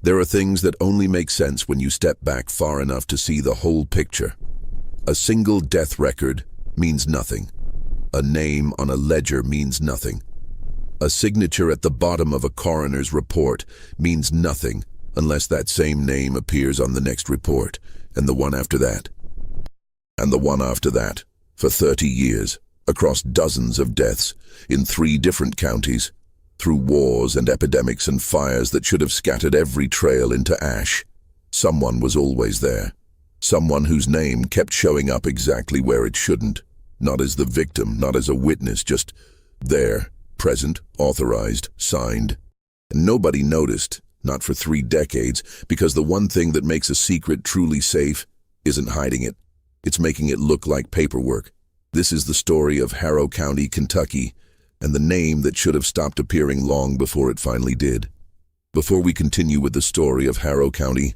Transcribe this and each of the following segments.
There are things that only make sense when you step back far enough to see the whole picture. A single death record means nothing. A name on a ledger means nothing. A signature at the bottom of a coroner's report means nothing unless that same name appears on the next report, and the one after that, and the one after that, for 30 years, across dozens of deaths, in 3 different counties, through wars and epidemics and fires that should have scattered every trail into ash. Someone was always there. Someone whose name kept showing up exactly where it shouldn't. Not as the victim, not as a witness, just there, present, authorized, signed. And nobody noticed, not for 3 decades, because the one thing that makes a secret truly safe isn't hiding it. It's making it look like paperwork. This is the story of Harrow County, Kentucky, and the name that should have stopped appearing long before it finally did. Before we continue with the story of Harrow County,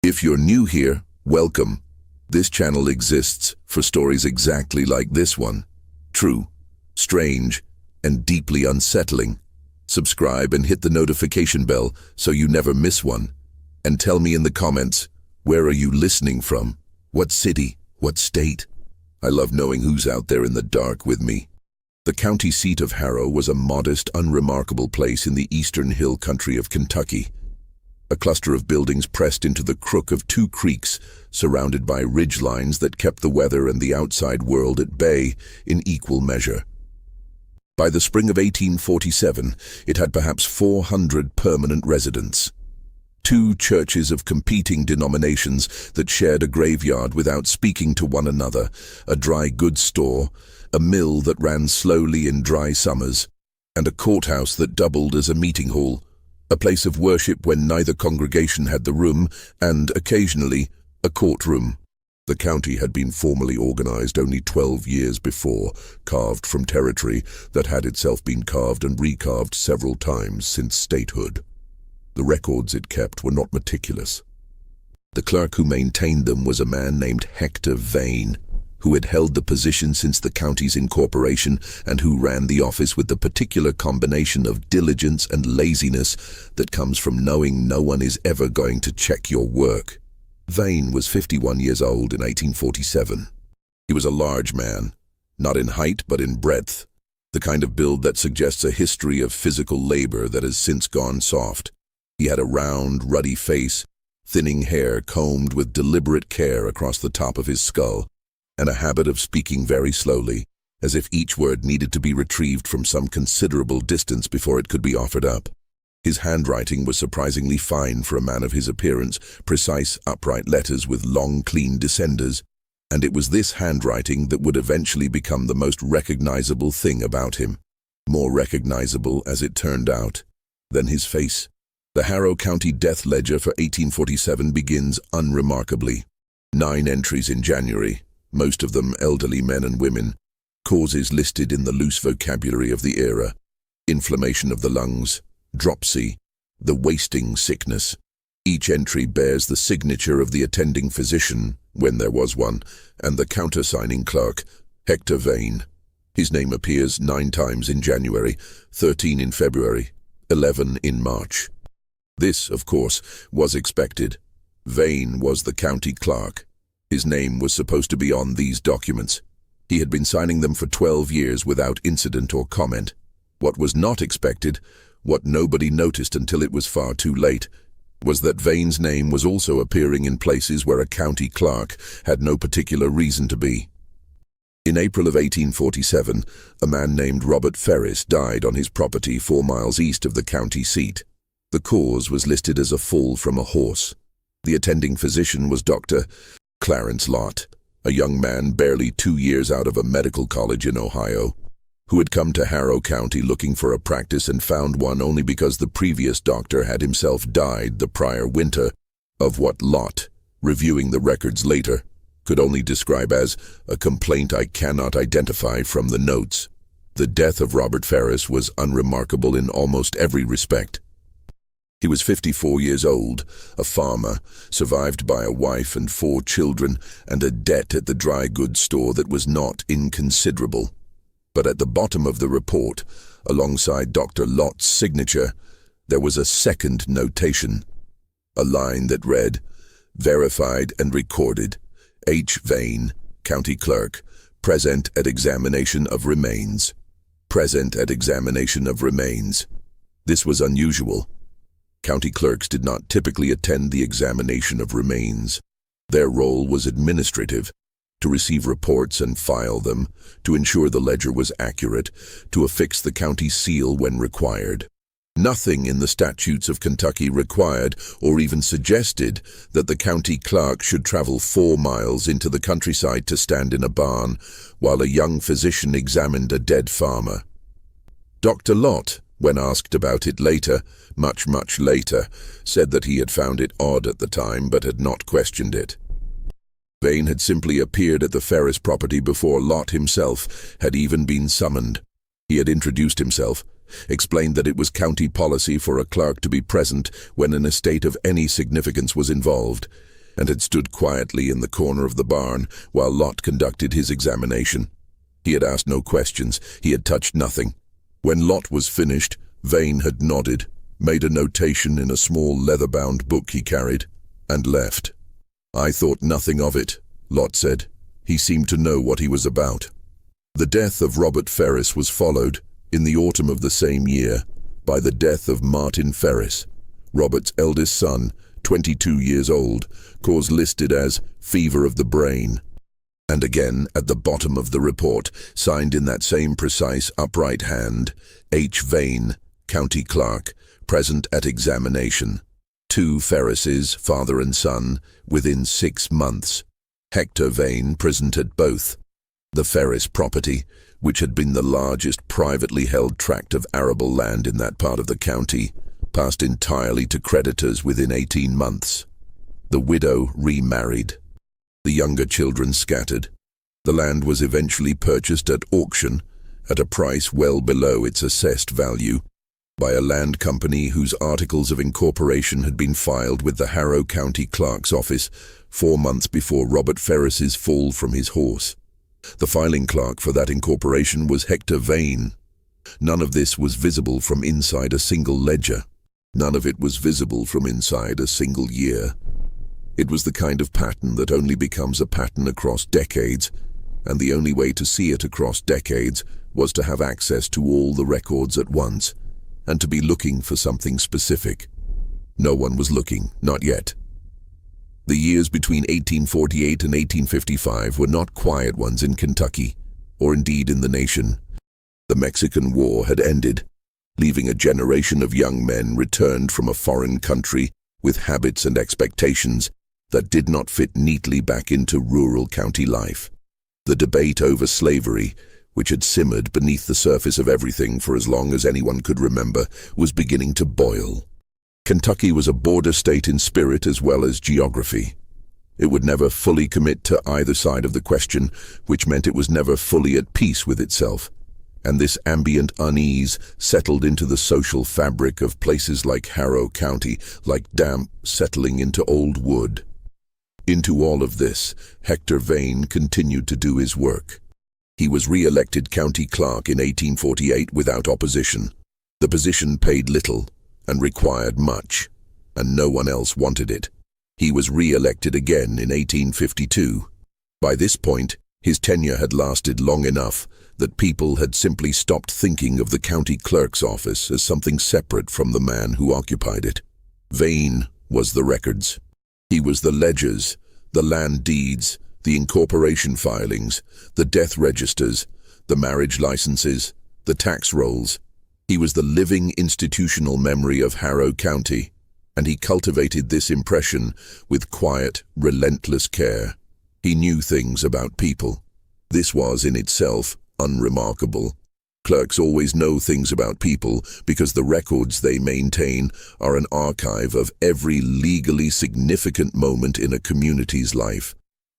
if you're new here, welcome. This channel exists for stories exactly like this one. True, strange, and deeply unsettling. Subscribe and hit the notification bell so you never miss one. And tell me in the comments, where are you listening from? What city? What state? I love knowing who's out there in the dark with me. The county seat of Harrow was a modest, unremarkable place in the eastern hill country of Kentucky. A cluster of buildings pressed into the crook of 2 creeks, surrounded by ridge lines that kept the weather and the outside world at bay in equal measure. By the spring of 1847, it had perhaps 400 permanent residents. 2 churches of competing denominations that shared a graveyard without speaking to one another, a dry goods store, a mill that ran slowly in dry summers, and a courthouse that doubled as a meeting hall, a place of worship when neither congregation had the room, and, occasionally, a courtroom. The county had been formally organized only 12 years before, carved from territory that had itself been carved and recarved several times since statehood. The records it kept were not meticulous. The clerk who maintained them was a man named Hector Vane, who had held the position since the county's incorporation and who ran the office with the particular combination of diligence and laziness that comes from knowing no one is ever going to check your work. Vane was 51 years old in 1847. He was a large man, not in height but in breadth, the kind of build that suggests a history of physical labor that has since gone soft. He had a round, ruddy face, thinning hair combed with deliberate care across the top of his skull, and a habit of speaking very slowly, as if each word needed to be retrieved from some considerable distance before it could be offered up. His handwriting was surprisingly fine for a man of his appearance, precise, upright letters with long, clean descenders, and it was this handwriting that would eventually become the most recognizable thing about him. More recognizable, as it turned out, than his face. The Harrow County Death Ledger for 1847 begins unremarkably. 9 entries in January, most of them elderly men and women. Causes listed in the loose vocabulary of the era: inflammation of the lungs, dropsy, the wasting sickness. Each entry bears the signature of the attending physician, when there was one, and the countersigning clerk, Hector Vane. His name appears 9 times in January, 13 in February, 11 in March. This, of course, was expected. Vane was the county clerk. His name was supposed to be on these documents. He had been signing them for 12 years without incident or comment. What was not expected, what nobody noticed until it was far too late, was that Vane's name was also appearing in places where a county clerk had no particular reason to be. In April of 1847, a man named Robert Ferris died on his property 4 miles east of the county seat. The cause was listed as a fall from a horse. The attending physician was Dr. Clarence Lott, a young man barely 2 years out of a medical college in Ohio, who had come to Harrow County looking for a practice and found one only because the previous doctor had himself died the prior winter, of what Lott, reviewing the records later, could only describe as a complaint I cannot identify from the notes. The death of Robert Ferris was unremarkable in almost every respect. He was 54 years old, a farmer, survived by a wife and 4 children, and a debt at the dry goods store that was not inconsiderable. But at the bottom of the report, alongside Dr. Lott's signature, there was a second notation: a line that read, "Verified and recorded. H. Vane, County Clerk, present at examination of remains." Present at examination of remains. This was unusual. County clerks did not typically attend the examination of remains. Their role was administrative, to receive reports and file them, to ensure the ledger was accurate, to affix the county seal when required. Nothing in the statutes of Kentucky required or even suggested that the county clerk should travel 4 miles into the countryside to stand in a barn while a young physician examined a dead farmer. Dr. Lott, when asked about it later, much later, said that he had found it odd at the time but had not questioned it. Vane had simply appeared at the Ferris property before Lott himself had even been summoned. He had introduced himself, explained that it was county policy for a clerk to be present when an estate of any significance was involved, and had stood quietly in the corner of the barn while Lott conducted his examination. He had asked no questions, he had touched nothing. When Lott was finished, Vane had nodded, made a notation in a small leather-bound book he carried, and left. "I thought nothing of it," Lott said. He seemed to know what he was about. The death of Robert Ferris was followed, in the autumn of the same year, by the death of Martin Ferris, Robert's eldest son, 22 years old, cause listed as fever of the brain. And again, at the bottom of the report, signed in that same precise upright hand, H. Vane, County Clerk, present at examination. 2 Ferrises, father and son, within 6 months. Hector Vane present at both. The Ferris property, which had been the largest privately held tract of arable land in that part of the county, passed entirely to creditors within 18 months. The widow remarried. The younger children scattered. The land was eventually purchased at auction, at a price well below its assessed value, by a land company whose articles of incorporation had been filed with the Harrow County Clerk's office 4 months before Robert Ferris's fall from his horse. The filing clerk for that incorporation was Hector Vane. None of this was visible from inside a single ledger. None of it was visible from inside a single year. It was the kind of pattern that only becomes a pattern across decades, and the only way to see it across decades was to have access to all the records at once, and to be looking for something specific. No one was looking, not yet. The years between 1848 and 1855 were not quiet ones in Kentucky, or indeed in the nation. The Mexican War had ended, leaving a generation of young men returned from a foreign country with habits and expectations that did not fit neatly back into rural county life. The debate over slavery, which had simmered beneath the surface of everything for as long as anyone could remember, was beginning to boil. Kentucky was a border state in spirit as well as geography. It would never fully commit to either side of the question, which meant it was never fully at peace with itself. And this ambient unease settled into the social fabric of places like Harrow County, like damp settling into old wood. Into all of this, Hector Vane continued to do his work. He was re-elected county clerk in 1848 without opposition. The position paid little and required much, and no one else wanted it. He was re-elected again in 1852. By this point, his tenure had lasted long enough that people had simply stopped thinking of the county clerk's office as something separate from the man who occupied it. Vane was the records. He was the ledgers, the land deeds, the incorporation filings, the death registers, the marriage licenses, the tax rolls. He was the living institutional memory of Harrow County, and he cultivated this impression with quiet, relentless care. He knew things about people. This was in itself unremarkable. Clerks always know things about people because the records they maintain are an archive of every legally significant moment in a community's life.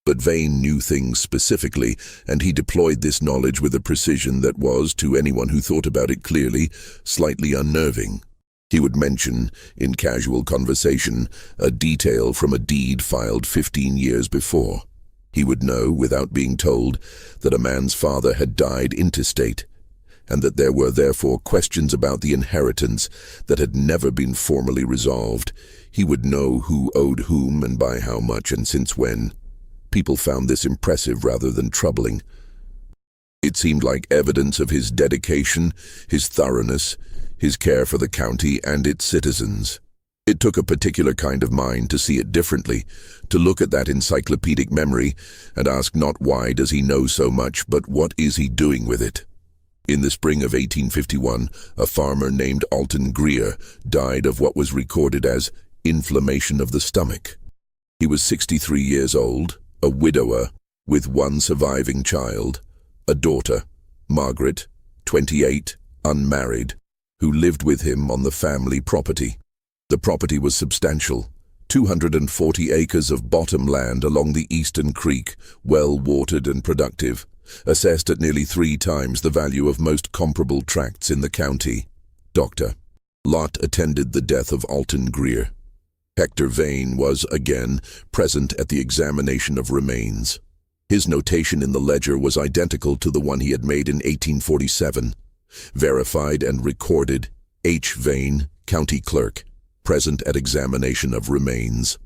But Vane knew things specifically, and he deployed this knowledge with a precision that was, to anyone who thought about it clearly, slightly unnerving. He would mention, in casual conversation, a detail from a deed filed 15 years before. He would know, without being told, that a man's father had died intestate, and that there were therefore questions about the inheritance that had never been formally resolved, He would know who owed whom and by how much and since when. People found this impressive rather than troubling. It seemed like evidence of his dedication, his thoroughness, his care for the county and its citizens. It took a particular kind of mind to see it differently, to look at that encyclopedic memory and ask not why does he know so much, but what is he doing with it. In the spring of 1851, a farmer named Alton Greer died of what was recorded as inflammation of the stomach. He was 63 years old, a widower, with one surviving child, a daughter, Margaret, 28, unmarried, who lived with him on the family property. The property was substantial, 240 acres of bottom land along the Eastern Creek, well-watered and productive, assessed at nearly 3 times the value of most comparable tracts in the county. Dr. Lott attended the death of Alton Greer. Hector Vane was, again, present at the examination of remains. His notation in the ledger was identical to the one he had made in 1847. Verified and recorded, H. Vane, county clerk, present at examination of remains.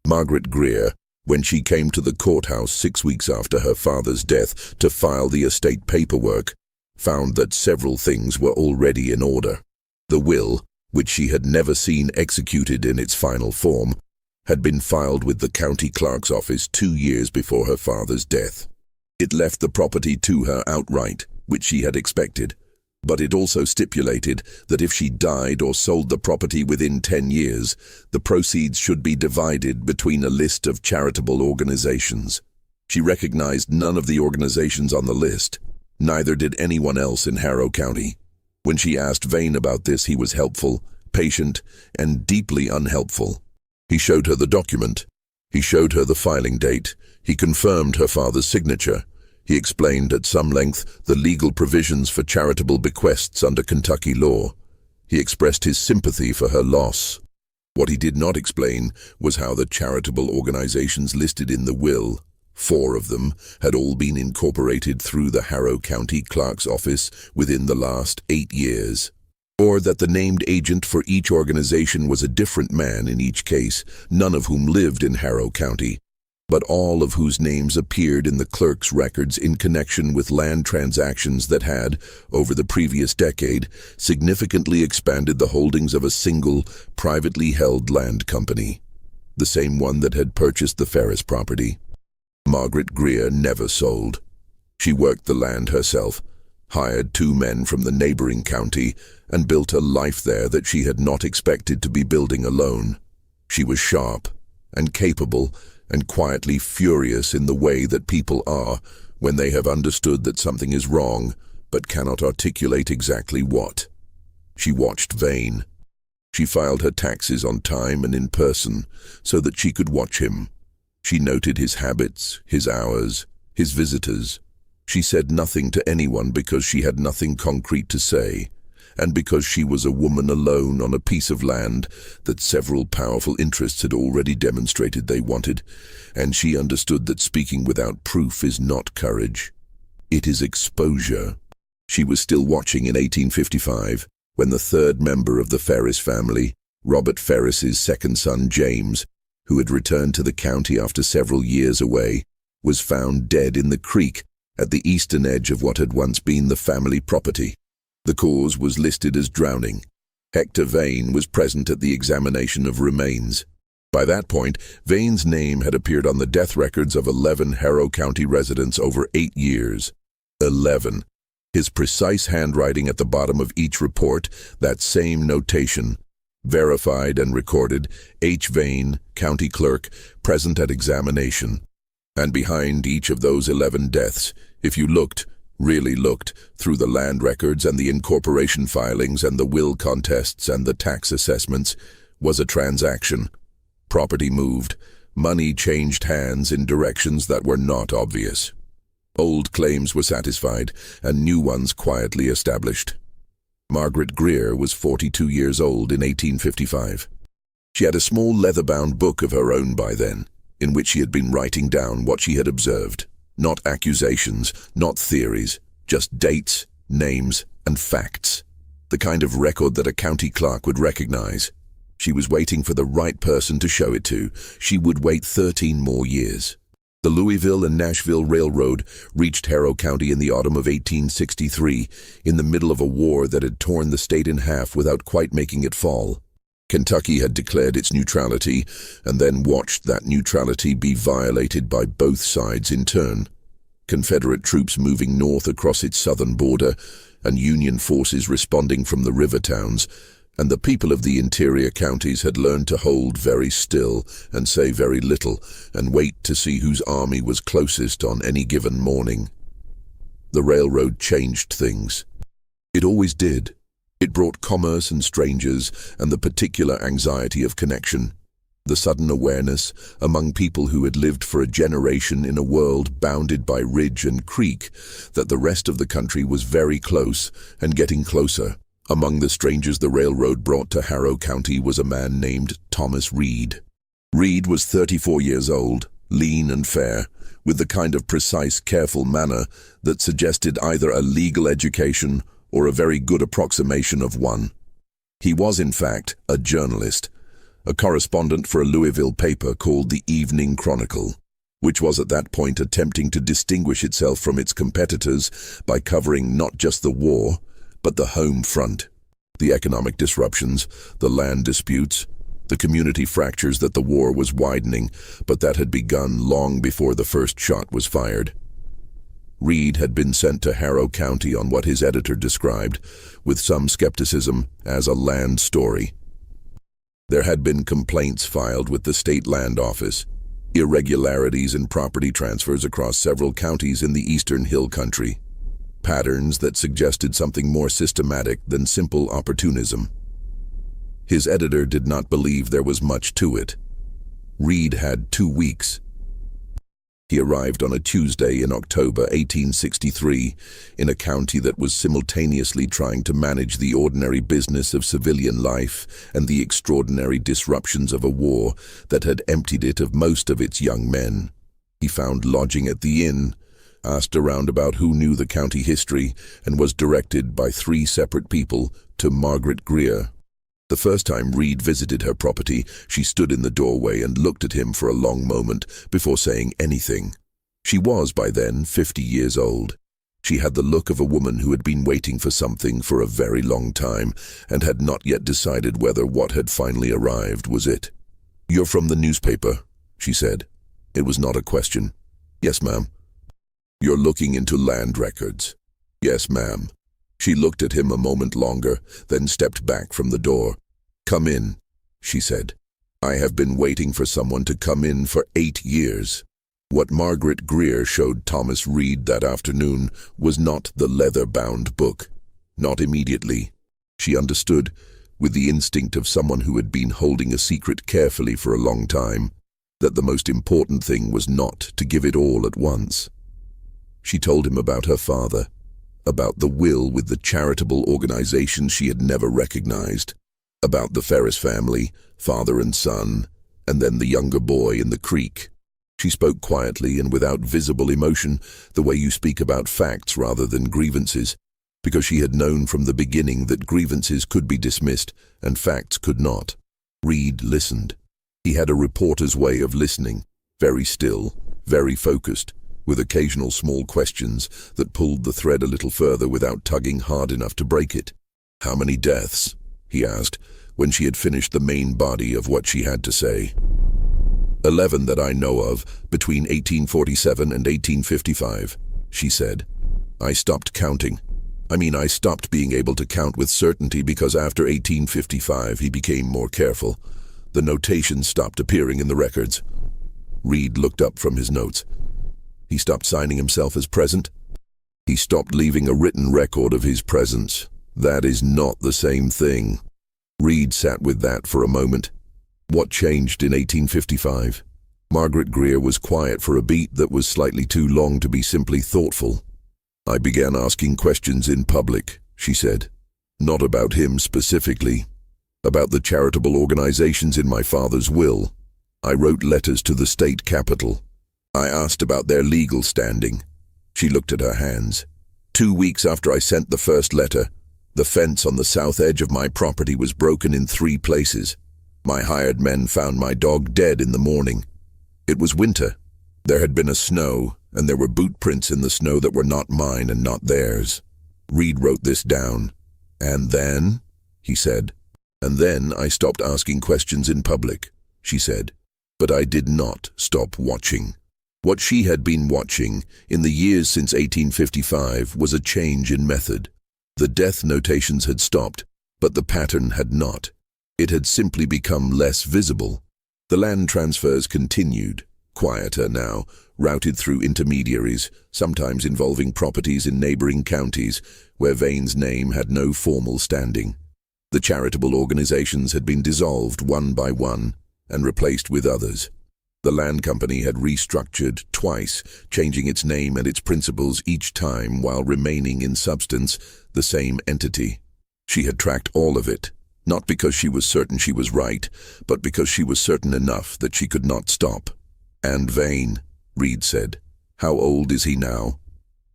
Margaret Greer, when she came to the courthouse 6 weeks after her father's death to file the estate paperwork, found that several things were already in order. The will, which she had never seen executed in its final form, had been filed with the county clerk's office 2 years before her father's death. It left the property to her outright, which she had expected, but it also stipulated that if she died or sold the property within 10 years, the proceeds should be divided between a list of charitable organizations. She recognized none of the organizations on the list. Neither did anyone else in Harrow County. When she asked Vane about this, he was helpful, patient, and deeply unhelpful. He showed her the document. He showed her the filing date. He confirmed her father's signature. He explained at some length the legal provisions for charitable bequests under Kentucky law. He expressed his sympathy for her loss. What he did not explain was how the charitable organizations listed in the will, 4 of them, had all been incorporated through the Harrow County Clerk's office within the last 8 years. Or that the named agent for each organization was a different man in each case, none of whom lived in Harrow County, but all of whose names appeared in the clerk's records in connection with land transactions that had, over the previous decade, significantly expanded the holdings of a single, privately held land company, the same one that had purchased the Ferris property. Margaret Greer never sold. She worked the land herself, hired 2 men from the neighboring county, and built a life there that she had not expected to be building alone. She was sharp and capable and quietly furious in the way that people are when they have understood that something is wrong but cannot articulate exactly what. She watched Vane. She filed her taxes on time and in person so that she could watch him. She noted his habits, his hours, his visitors. She said nothing to anyone because she had nothing concrete to say, and because she was a woman alone on a piece of land that several powerful interests had already demonstrated they wanted, and she understood that speaking without proof is not courage. It is exposure. She was still watching in 1855, when the 3rd member of the Ferris family, Robert Ferris's second son James, who had returned to the county after several years away, was found dead in the creek at the eastern edge of what had once been the family property. The cause was listed as drowning. Hector Vane was present at the examination of remains. By that point, Vane's name had appeared on the death records of 11 Harrow County residents over 8 years. 11. His precise handwriting at the bottom of each report, that same notation, verified and recorded, H. Vane, county clerk, present at examination. And behind each of those 11 deaths, if you looked, really looked, through the land records and the incorporation filings and the will contests and the tax assessments, was a transaction. Property moved, money changed hands in directions that were not obvious. Old claims were satisfied, and new ones quietly established. Margaret Greer was 42 years old in 1855. She had a small leather-bound book of her own by then, in which she had been writing down what she had observed. Not accusations, not theories, just dates, names, and facts. The kind of record that a county clerk would recognize. She was waiting for the right person to show it to. She would wait 13 more years. The Louisville and Nashville Railroad reached Harrow County in the autumn of 1863, in the middle of a war that had torn the state in half without quite making it fall. Kentucky had declared its neutrality, and then watched that neutrality be violated by both sides in turn. Confederate troops moving north across its southern border, and Union forces responding from the river towns, and the people of the interior counties had learned to hold very still and say very little, and wait to see whose army was closest on any given morning. The railroad changed things. It always did. It brought commerce and strangers and the particular anxiety of connection, the sudden awareness among people who had lived for a generation in a world bounded by ridge and creek that the rest of the country was very close and getting closer. Among the strangers the railroad brought to Harrow County was a man named Thomas Reed. Reed was 34 years old, lean and fair, with the kind of precise, careful manner that suggested either a legal education or a very good approximation of one. He was, in fact, a journalist, a correspondent for a Louisville paper called the Evening Chronicle, which was at that point attempting to distinguish itself from its competitors by covering not just the war, but the home front, the economic disruptions, the land disputes, the community fractures that the war was widening, but that had begun long before the first shot was fired. Reed had been sent to Harrow County on what his editor described, with some skepticism, as a land story. There had been complaints filed with the state land office, irregularities in property transfers across several counties in the eastern hill country, patterns that suggested something more systematic than simple opportunism. His editor did not believe there was much to it. Reed had 2 weeks. He arrived on a Tuesday in October 1863 in a county that was simultaneously trying to manage the ordinary business of civilian life and the extraordinary disruptions of a war that had emptied it of most of its young men. He found lodging at the inn, asked around about who knew the county history, and was directed by 3 separate people to Margaret Greer. The first time Reed visited her property, she stood in the doorway and looked at him for a long moment before saying anything. She was, by then, 50 years old. She had the look of a woman who had been waiting for something for a very long time and had not yet decided whether what had finally arrived was it. "You're from the newspaper," she said. It was not a question. "Yes, ma'am." "You're looking into land records." "Yes, ma'am." She looked at him a moment longer, then stepped back from the door. "Come in," she said. "I have been waiting for someone to come in for 8 years." What Margaret Greer showed Thomas Reed that afternoon was not the leather-bound book. Not immediately. She understood, with the instinct of someone who had been holding a secret carefully for a long time, that the most important thing was not to give it all at once. She told him about her father, about the will with the charitable organization she had never recognized, about the Ferris family, father and son, and then the younger boy in the creek. She spoke quietly and without visible emotion, the way you speak about facts rather than grievances, because she had known from the beginning that grievances could be dismissed and facts could not. Reed listened. He had a reporter's way of listening, very still, very focused, with occasional small questions that pulled the thread a little further without tugging hard enough to break it. "How many deaths?" he asked, when she had finished the main body of what she had to say. 11 that I know of, between 1847 and 1855, she said. "I stopped counting. I stopped being able to count with certainty because after 1855 he became more careful. The notations stopped appearing in the records." Reed looked up from his notes. "He stopped signing himself as present?" "He stopped leaving a written record of his presence. That is not the same thing." Reed sat with that for a moment. What changed in 1855? Margaret Greer was quiet for a beat that was slightly too long to be simply thoughtful. "I began asking questions in public," she said. "Not about him specifically. About the charitable organizations in my father's will. I wrote letters to the state capitol. I asked about their legal standing." She looked at her hands. 2 weeks after I sent the first letter, the fence on the south edge of my property was broken in 3 places. My hired men found my dog dead in the morning. It was winter. There had been a snow, and there were boot prints in the snow that were not mine and not theirs. Reed wrote this down. And then, he said. And then I stopped asking questions in public, she said. But I did not stop watching. What she had been watching in the years since 1855 was a change in method. The death notations had stopped, but the pattern had not. It had simply become less visible. The land transfers continued, quieter now, routed through intermediaries, sometimes involving properties in neighboring counties where Vane's name had no formal standing. The charitable organizations had been dissolved one by one and replaced with others. The land company had restructured twice, changing its name and its principles each time while remaining in substance the same entity. She had tracked all of it, not because she was certain she was right, but because she was certain enough that she could not stop. And Vane, Reed said. How old is he now?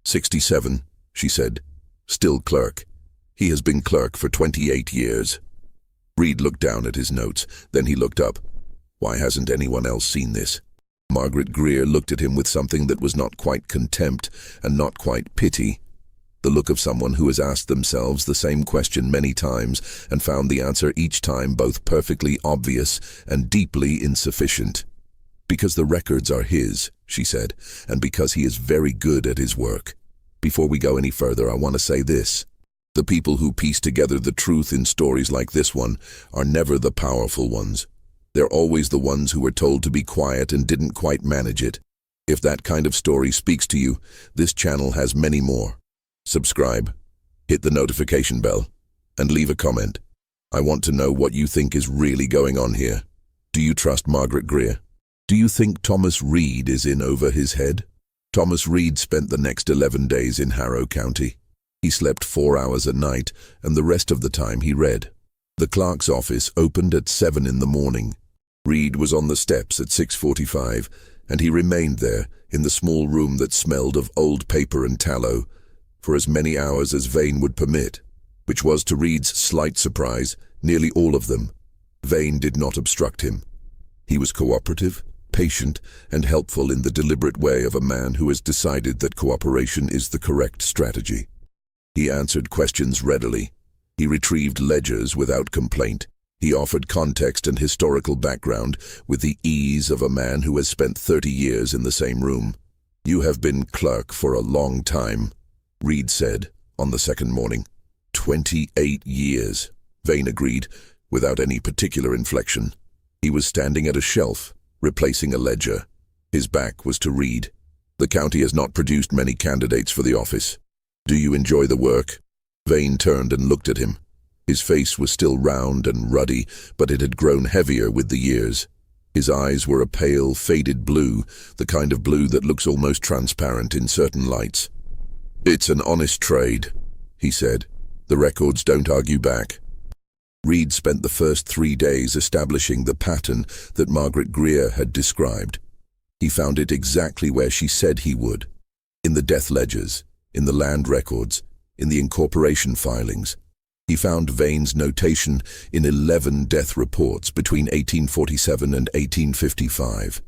67, she said. Still clerk. He has been clerk for 28 years. Reed looked down at his notes, then he looked up. Why hasn't anyone else seen this? Margaret Greer looked at him with something that was not quite contempt and not quite pity. The look of someone who has asked themselves the same question many times and found the answer each time both perfectly obvious and deeply insufficient. Because the records are his, she said, and because he is very good at his work. Before we go any further, I want to say this. The people who piece together the truth in stories like this one are never the powerful ones. They're always the ones who were told to be quiet and didn't quite manage it. If that kind of story speaks to you, this channel has many more. Subscribe, hit the notification bell, and leave a comment. I want to know what you think is really going on here. Do you trust Margaret Greer? Do you think Thomas Reed is in over his head? Thomas Reed spent the next 11 days in Harrow County. He slept 4 hours a night, and the rest of the time he read. The clerk's office opened at 7 in the morning. Reed was on the steps at 6:45, and he remained there in the small room that smelled of old paper and tallow for as many hours as Vane would permit, which was, to Reed's slight surprise, nearly all of them. Vane did not obstruct him. He was cooperative, patient, and helpful in the deliberate way of a man who has decided that cooperation is the correct strategy. He answered questions readily. He retrieved ledgers without complaint. He offered context and historical background with the ease of a man who has spent 30 years in the same room. You have been clerk for a long time, Reed said on the second morning. 28 years, Vane agreed, without any particular inflection. He was standing at a shelf, replacing a ledger. His back was to Reed. The county has not produced many candidates for the office. Do you enjoy the work? Vane turned and looked at him. His face was still round and ruddy, but it had grown heavier with the years. His eyes were a pale, faded blue, the kind of blue that looks almost transparent in certain lights. It's an honest trade, he said. The records don't argue back. Reed spent the first 3 days establishing the pattern that Margaret Greer had described. He found it exactly where she said he would. In the death ledgers, in the land records, in the incorporation filings. He found Vane's notation in 11 death reports between 1847 and 1855.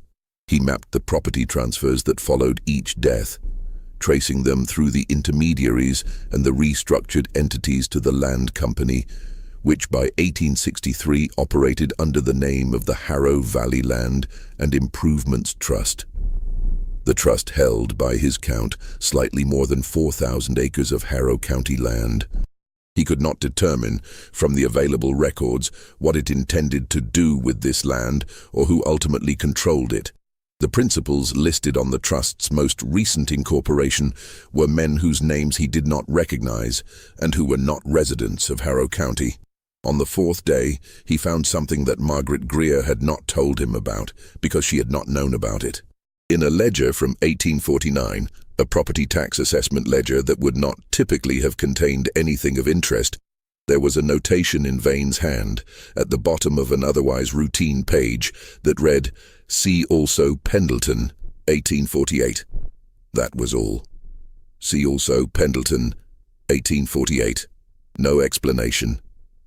He mapped the property transfers that followed each death, tracing them through the intermediaries and the restructured entities to the land company, which by 1863 operated under the name of the Harrow Valley Land and Improvements Trust. The trust held, by his count, slightly more than 4,000 acres of Harrow County land. He could not determine, from the available records, what it intended to do with this land or who ultimately controlled it. The principals listed on the trust's most recent incorporation were men whose names he did not recognize and who were not residents of Harrow County. On the 4th day, he found something that Margaret Greer had not told him about because she had not known about it. In a ledger from 1849, a property tax assessment ledger that would not typically have contained anything of interest, there was a notation in Vane's hand at the bottom of an otherwise routine page that read, "See also Pendleton, 1848. That was all. See also Pendleton, 1848. No explanation.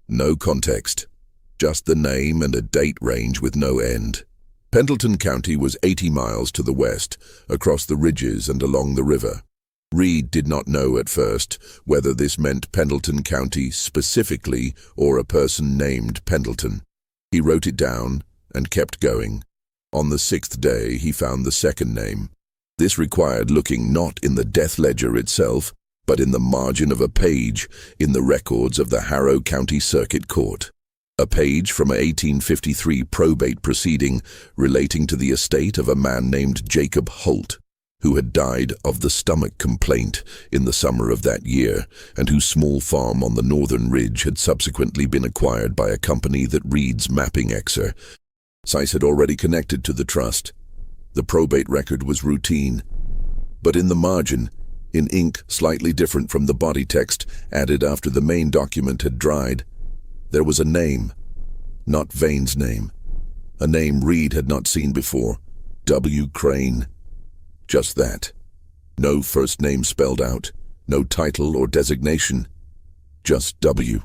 No context. just the name and a date range with no end. Pendleton County was 80 miles to the west, across the ridges and along the river. Reed did not know at first whether this meant Pendleton County specifically or a person named Pendleton. He wrote it down and kept going. On the 6th day, he found the second name. This required looking not in the death ledger itself, but in the margin of a page in the records of the Harrow County Circuit Court. A page from an 1853 probate proceeding relating to the estate of a man named Jacob Holt, who had died of the stomach complaint in the summer of that year, and whose small farm on the northern ridge had subsequently been acquired by a company that Reed's mapping exercise had already connected to the trust. The probate record was routine, but in the margin, in ink slightly different from the body text added after the main document had dried, there was a name, not Vane's name, a name Reed had not seen before, W. Crane. Just that. No first name spelled out, no title or designation, just W.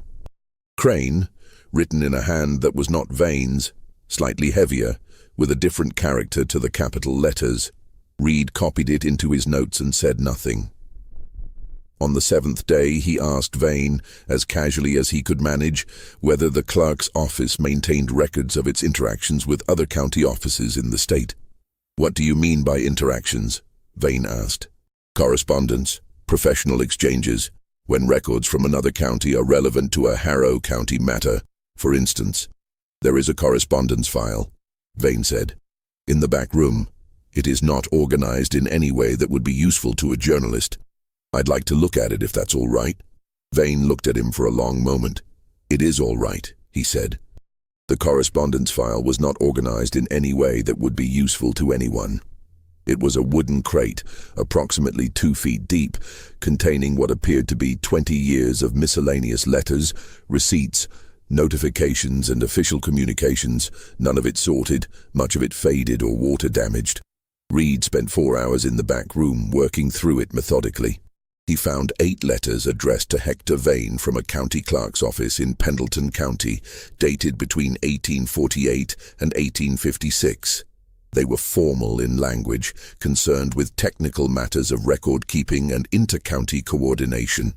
Crane, written in a hand that was not Vane's, slightly heavier, with a different character to the capital letters. Reed copied it into his notes and said nothing. On the 7th day, he asked Vane, as casually as he could manage, whether the clerk's office maintained records of its interactions with other county offices in the state. "What do you mean by interactions?" Vane asked. "Correspondence, professional exchanges, when records from another county are relevant to a Harrow County matter, for instance." "There is a correspondence file," Vane said, "in the back room. It is not organized in any way that would be useful to a journalist. I'd like to look at it if that's all right." Vane looked at him for a long moment. "It is all right," he said. The correspondence file was not organized in any way that would be useful to anyone. It was a wooden crate, approximately 2 feet deep, containing what appeared to be 20 years of miscellaneous letters, receipts, notifications and official communications, none of it sorted, much of it faded or water-damaged. Reed spent 4 hours in the back room working through it methodically. He found 8 letters addressed to Hector Vane from a county clerk's office in Pendleton County, dated between 1848 and 1856. They were formal in language, concerned with technical matters of record-keeping and inter-county coordination.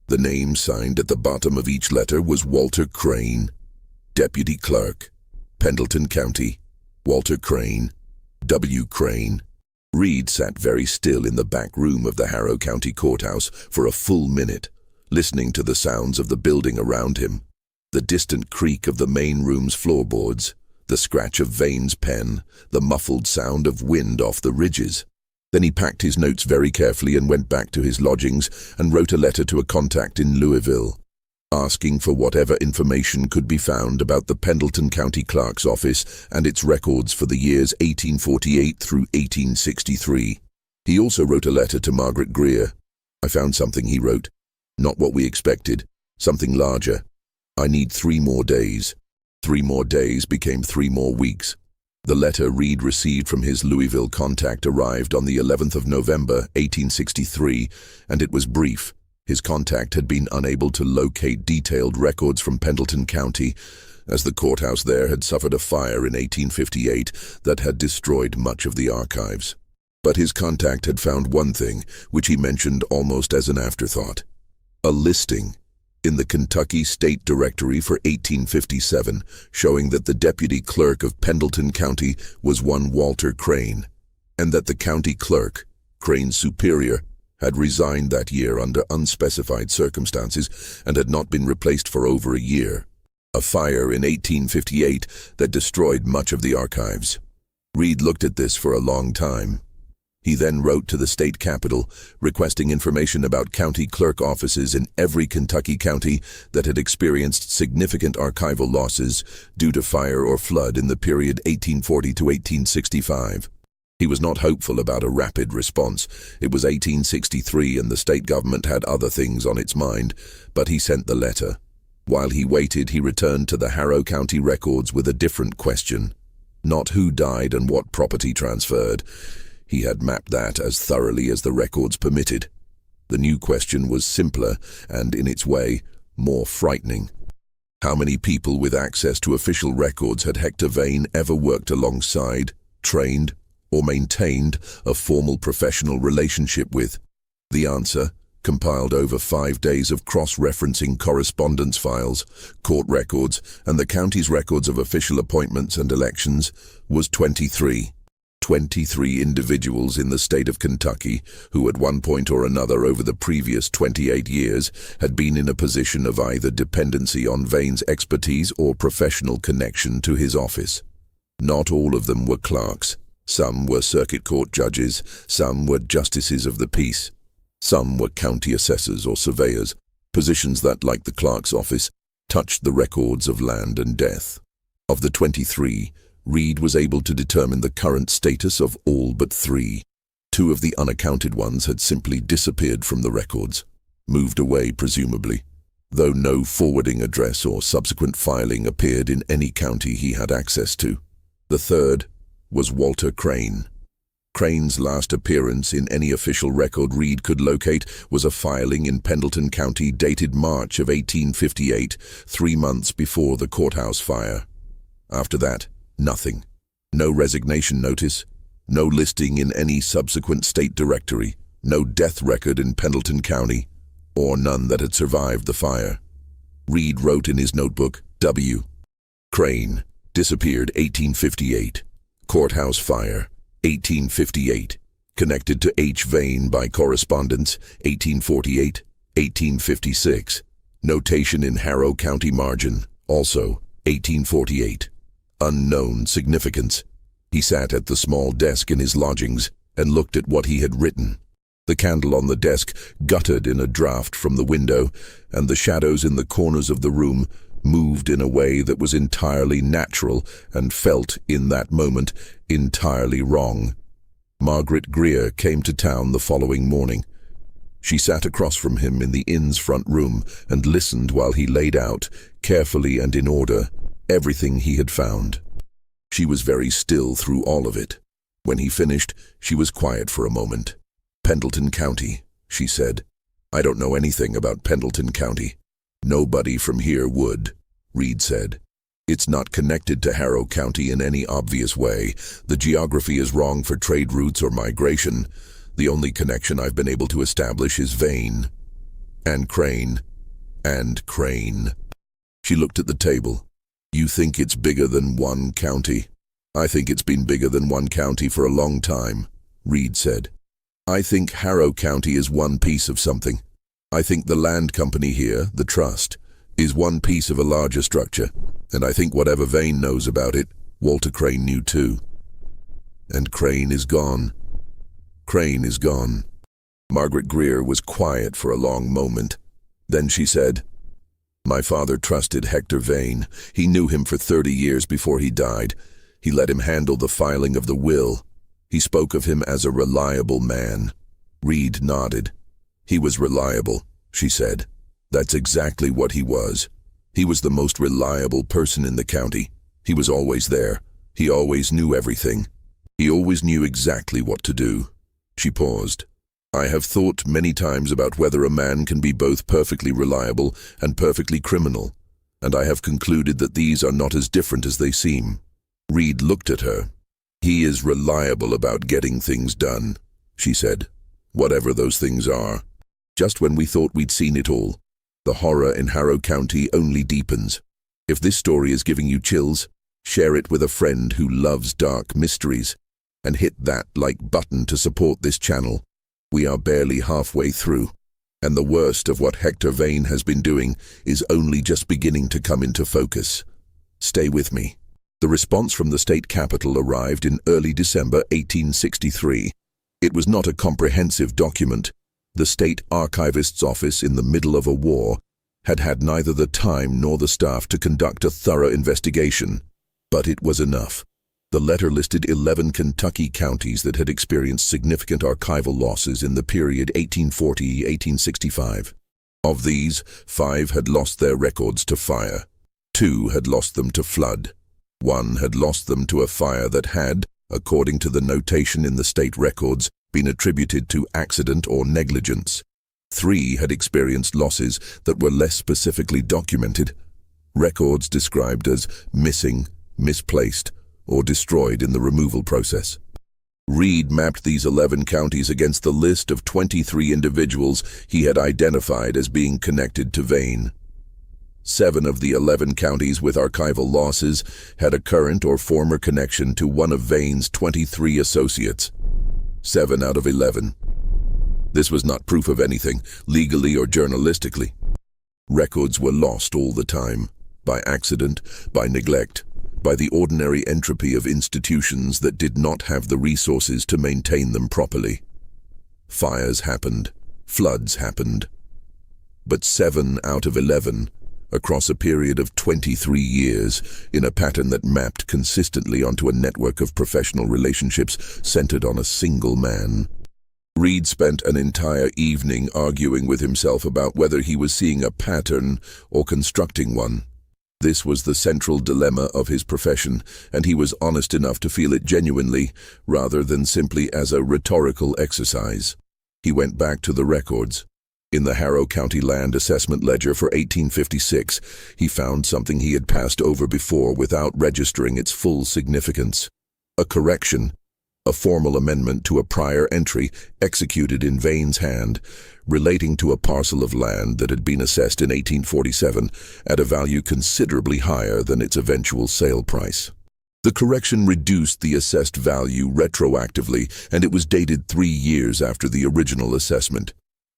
The name signed at the bottom of each letter was Walter Crane, Deputy Clerk, Pendleton County, Walter Crane, W. Crane. Reed sat very still in the back room of the Harrow County Courthouse for a full minute, listening to the sounds of the building around him, the distant creak of the main room's floorboards, the scratch of Vane's pen, the muffled sound of wind off the ridges. Then he packed his notes very carefully and went back to his lodgings and wrote a letter to a contact in Louisville, asking for whatever information could be found about the Pendleton County Clerk's office and its records for the years 1848 through 1863. He also wrote a letter to Margaret Greer. "I found something," he wrote. "Not what we expected, something larger. I need 3 more days." 3 more days became 3 more weeks. The letter Reed received from his Louisville contact arrived on the 11th of November, 1863, and it was brief. His contact had been unable to locate detailed records from Pendleton County, as the courthouse there had suffered a fire in 1858 that had destroyed much of the archives. But his contact had found one thing, which he mentioned almost as an afterthought: a listing in the Kentucky State Directory for 1857, showing that the deputy clerk of Pendleton County was one Walter Crane, and that the county clerk, Crane's superior, had resigned that year under unspecified circumstances and had not been replaced for over a year. A fire in 1858 that destroyed much of the archives. Reed looked at this for a long time. He then wrote to the state capitol, requesting information about county clerk offices in every Kentucky county that had experienced significant archival losses due to fire or flood in the period 1840 to 1865. He was not hopeful about a rapid response. It was 1863 and the state government had other things on its mind, but he sent the letter. While he waited, he returned to the Harrow County records with a different question. Not who died and what property transferred. He had mapped that as thoroughly as the records permitted. The new question was simpler and, in its way, more frightening. How many people with access to official records had Hector Vane ever worked alongside, trained, or maintained a formal professional relationship with? The answer, compiled over 5 days of cross-referencing correspondence files, court records, and the county's records of official appointments and elections, was 23. 23 individuals in the state of Kentucky who at one point or another over the previous 28 years had been in a position of either dependency on Vane's expertise or professional connection to his office. Not all of them were clerks. Some were circuit court judges, some were justices of the peace. Some were county assessors or surveyors, positions that, like the clerk's office, touched the records of land and death. Of the 23, Reed was able to determine the current status of all but 3. 2 of the unaccounted ones had simply disappeared from the records, moved away presumably, though no forwarding address or subsequent filing appeared in any county he had access to. The 3rd was Walter Crane. Crane's last appearance in any official record Reed could locate was a filing in Pendleton County dated March of 1858, 3 months before the courthouse fire. After that, nothing. No resignation notice, no listing in any subsequent state directory, no death record in Pendleton County, or none that had survived the fire. Reed wrote in his notebook, W. Crane, disappeared 1858. Courthouse fire, 1858. Connected to H. Vane by correspondence, 1848, 1856. Notation in Harrow County margin, also 1848. Unknown significance. He sat at the small desk in his lodgings and looked at what he had written. The candle on the desk guttered in a draught from the window, and the shadows in the corners of the room moved in a way that was entirely natural and felt, in that moment, entirely wrong. Margaret Greer came to town the following morning. She sat across from him in the inn's front room and listened while he laid out, carefully and in order, everything he had found. She was very still through all of it. When he finished, she was quiet for a moment. Pendleton County, she said. I don't know anything about Pendleton County. Nobody from here would, Reed said. It's not connected to Harrow County in any obvious way. The geography is wrong for trade routes or migration. The only connection I've been able to establish is Vane. And Crane. And Crane. She looked at the table. You think it's bigger than one county? I think it's been bigger than one county for a long time, Reed said. I think Harrow County is one piece of something. I think the land company here, the trust, is one piece of a larger structure, and I think whatever Vane knows about it, Walter Crane knew too. And Crane is gone. Crane is gone. Margaret Greer was quiet for a long moment. Then she said, My father trusted Hector Vane. He knew him for 30 years before he died. He let him handle the filing of the will. He spoke of him as a reliable man. Reed nodded. He was reliable, she said. That's exactly what he was. He was the most reliable person in the county. He was always there. He always knew everything. He always knew exactly what to do. She paused. I have thought many times about whether a man can be both perfectly reliable and perfectly criminal, and I have concluded that these are not as different as they seem. Reed looked at her. He is reliable about getting things done, she said, whatever those things are. Just when we thought we'd seen it all, the horror in Harrow County only deepens. If this story is giving you chills, share it with a friend who loves dark mysteries, and hit that like button to support this channel. We are barely halfway through, and the worst of what Hector Vane has been doing is only just beginning to come into focus. Stay with me. The response from the state capitol arrived in early December 1863. It was not a comprehensive document. The state archivist's office, in the middle of a war, had had neither the time nor the staff to conduct a thorough investigation, but it was enough. The letter listed 11 Kentucky counties that had experienced significant archival losses in the period 1840-1865. Of these, 5 had lost their records to fire. 2 had lost them to flood. 1 had lost them to a fire that had, according to the notation in the state records, been attributed to accident or negligence. 3 had experienced losses that were less specifically documented. Records described as missing, misplaced, or destroyed in the removal process. Reed mapped these 11 counties against the list of 23 individuals he had identified as being connected to Vane. 7 of the 11 counties with archival losses had a current or former connection to one of Vane's 23 associates. 7 out of 11. This was not proof of anything, legally or journalistically. Records were lost all the time, by accident, by neglect, by the ordinary entropy of institutions that did not have the resources to maintain them properly. Fires happened, floods happened. But 7 out of 11, across a period of 23 years, in a pattern that mapped consistently onto a network of professional relationships centered on a single man. Reed spent an entire evening arguing with himself about whether he was seeing a pattern or constructing one. This was the central dilemma of his profession, and he was honest enough to feel it genuinely, rather than simply as a rhetorical exercise. He went back to the records. In the Harrow County Land Assessment Ledger for 1856, he found something he had passed over before without registering its full significance. A correction, a formal amendment to a prior entry executed in Vane's hand, relating to a parcel of land that had been assessed in 1847 at a value considerably higher than its eventual sale price. The correction reduced the assessed value retroactively, and it was dated 3 years after the original assessment.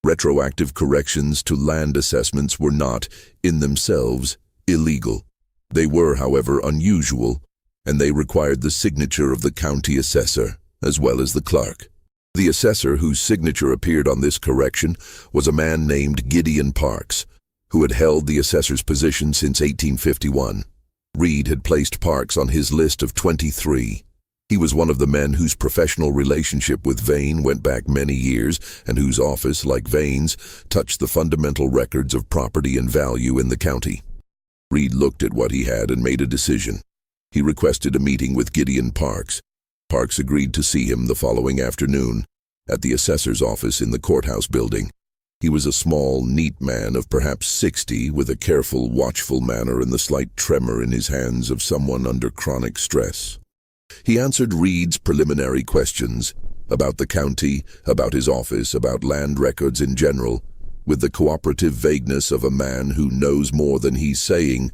Retroactive corrections to land assessments were not, in themselves, illegal. They were, however, unusual, and they required the signature of the county assessor, as well as the clerk. The assessor whose signature appeared on this correction was a man named Gideon Parks, who had held the assessor's position since 1851. Reed had placed Parks on his list of 23. He was one of the men whose professional relationship with Vane went back many years and whose office, like Vane's, touched the fundamental records of property and value in the county. Reed looked at what he had and made a decision. He requested a meeting with Gideon Parks. Parks agreed to see him the following afternoon at the assessor's office in the courthouse building. He was a small, neat man of perhaps 60, with a careful, watchful manner and the slight tremor in his hands of someone under chronic stress. He answered Reed's preliminary questions about the county, about his office, about land records in general, with the cooperative vagueness of a man who knows more than he's saying,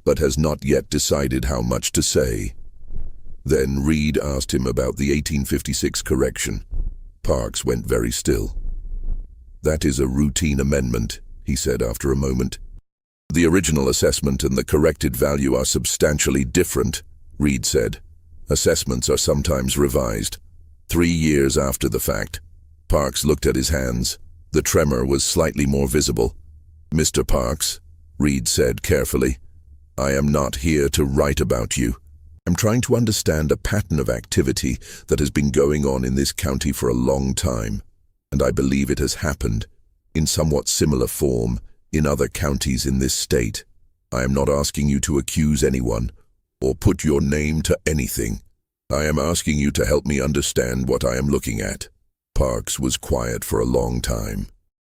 but has not yet decided how much to say. Then Reed asked him about the 1856 correction. Parks went very still. "That is a routine amendment," he said after a moment. "The original assessment and the corrected value are substantially different," Reed said. "Assessments are sometimes revised. 3 years after the fact." Parks looked at his hands. The tremor was slightly more visible. "Mr. Parks," Reed said carefully, "I am not here to write about you. I'm trying to understand a pattern of activity that has been going on in this county for a long time, and I believe it has happened, in somewhat similar form, in other counties in this state. I am not asking you to accuse anyone, or put your name to anything. I am asking you to help me understand what I am looking at." Parks was quiet for a long time.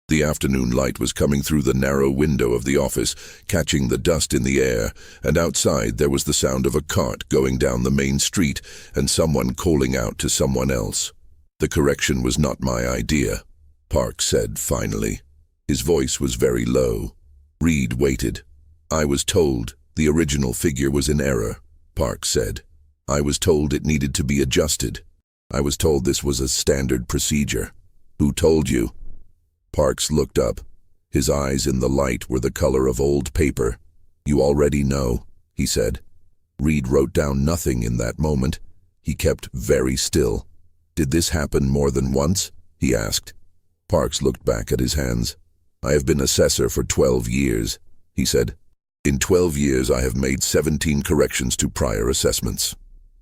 The afternoon light was coming through the narrow window of the office, catching the dust in the air, and outside there was the sound of a cart going down the main street and someone calling out to someone else. "The correction was not my idea," Parks said finally. His voice was very low. Reed waited. "I was told the original figure was in error," Parks said. "I was told it needed to be adjusted. I was told this was a standard procedure." "Who told you?" Parks looked up. His eyes in the light were the color of old paper. "You already know," he said. Reed wrote down nothing in that moment. He kept very still. "Did this happen more than once?" he asked. Parks looked back at his hands. "I have been assessor for 12 years, he said. "In 12 years I have made 17 corrections to prior assessments."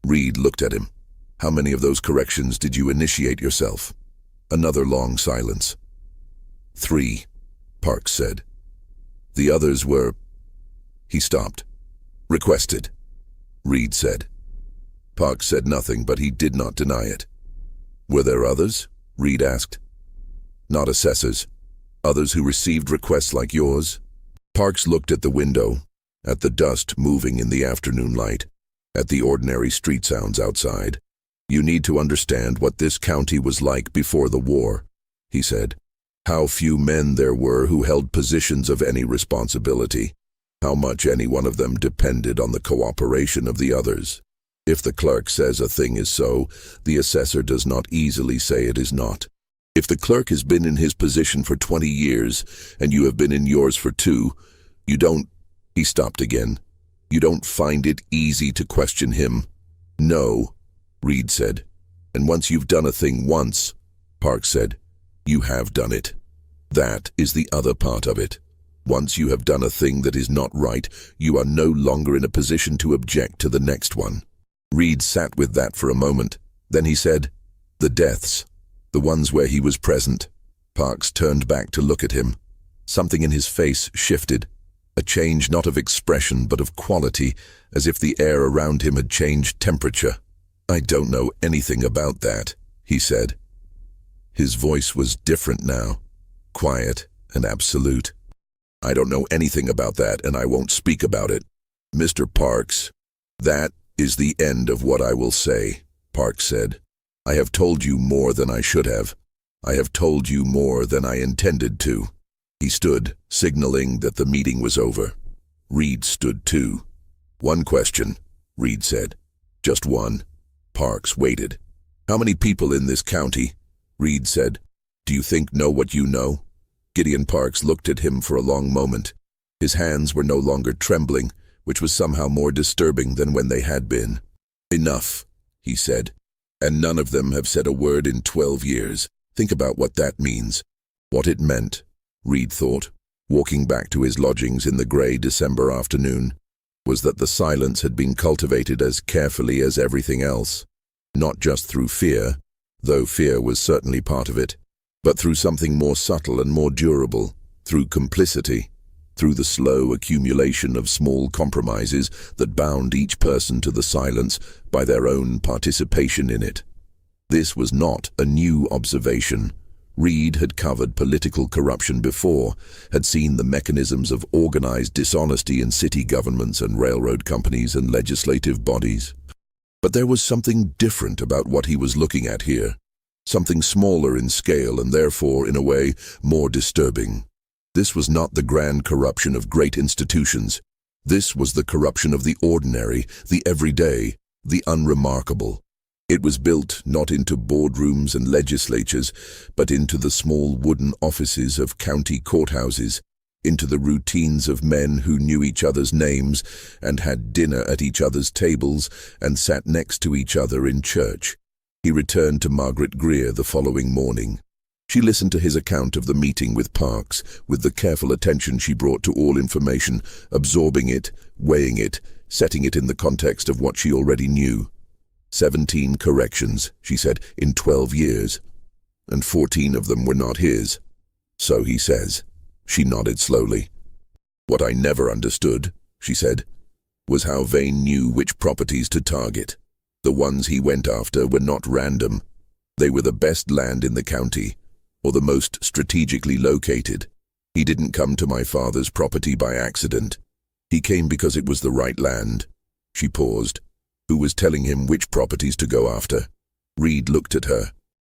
Reed looked at him. "How many of those corrections did you initiate yourself?" Another long silence. 3, Parks said. "The others were—" He stopped. "Requested," Reed said. Parks said nothing, but he did not deny it. "Were there others?" Reed asked. "Not assessors. Others who received requests like yours?" Parks looked at the window. at the dust moving in the afternoon light, at the ordinary street sounds outside. "You need to understand what this county was like before the war," he said. "How few men there were who held positions of any responsibility, how much any one of them depended on the cooperation of the others. If the clerk says a thing is so, the assessor does not easily say it is not. If the clerk has been in his position for 20 years, and you have been in yours for 2, you don't—" He stopped again. "You don't find it easy to question him?" "No," Reed said. "And once you've done a thing once," Parks said, "you have done it. That is the other part of it. Once you have done a thing that is not right, you are no longer in a position to object to the next one." Reed sat with that for a moment. Then he said, "The deaths, the ones where he was present." Parks turned back to look at him. Something in his face shifted, a change not of expression but of quality, as if the air around him had changed temperature. "I don't know anything about that," he said. His voice was different now, quiet and absolute. "I don't know anything about that, and I won't speak about it. Mr. Parks, that is the end of what I will say," Parks said. "I have told you more than I should have. I have told you more than I intended to." He stood, signaling that the meeting was over. Reed stood too. "One question," Reed said. "Just one." Parks waited. "How many people in this county?" Reed said. "Do you think know what you know?" Gideon Parks looked at him for a long moment. His hands were no longer trembling, which was somehow more disturbing than when they had been. "Enough," he said. "And none of them have said a word in 12 years. Think about what that means." What it meant, Reed thought, walking back to his lodgings in the grey December afternoon, was that the silence had been cultivated as carefully as everything else, not just through fear, though fear was certainly part of it, but through something more subtle and more durable, through complicity, through the slow accumulation of small compromises that bound each person to the silence by their own participation in it. This was not a new observation. Reed had covered political corruption before, had seen the mechanisms of organized dishonesty in city governments and railroad companies and legislative bodies. But there was something different about what he was looking at here, something smaller in scale and therefore, in a way, more disturbing. This was not the grand corruption of great institutions. This was the corruption of the ordinary, the everyday, the unremarkable. It was built not into boardrooms and legislatures, but into the small wooden offices of county courthouses, into the routines of men who knew each other's names and had dinner at each other's tables and sat next to each other in church. He returned to Margaret Greer the following morning. She listened to his account of the meeting with Parks, with the careful attention she brought to all information, absorbing it, weighing it, setting it in the context of what she already knew. 17 corrections, she said, in 12 years, and 14 of them were not his. So he says. She nodded slowly. "What I never understood," she said, "was how Vane knew which properties to target. The ones he went after were not random. They were the best land in the county, or the most strategically located. He didn't come to my father's property by accident. He came because it was the right land." She paused. Who was telling him which properties to go after? Reed looked at her.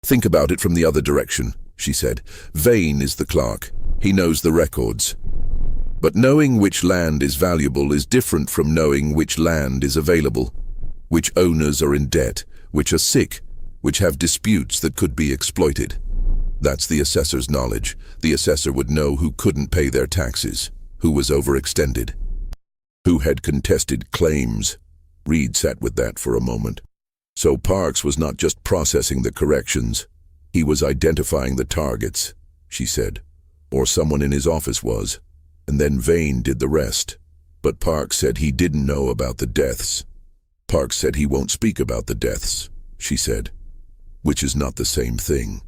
"Think about it from the other direction," she said. "Vane is the clerk. He knows the records. But knowing which land is valuable is different from knowing which land is available, which owners are in debt, which are sick, which have disputes that could be exploited. That's the assessor's knowledge. The assessor would know who couldn't pay their taxes, who was overextended, who had contested claims." Reed sat with that for a moment. So Parks was not just processing the corrections. He was identifying the targets, she said. Or someone in his office was. And then Vane did the rest. But Parks said he didn't know about the deaths. Parks said he won't speak about the deaths, she said. Which is not the same thing.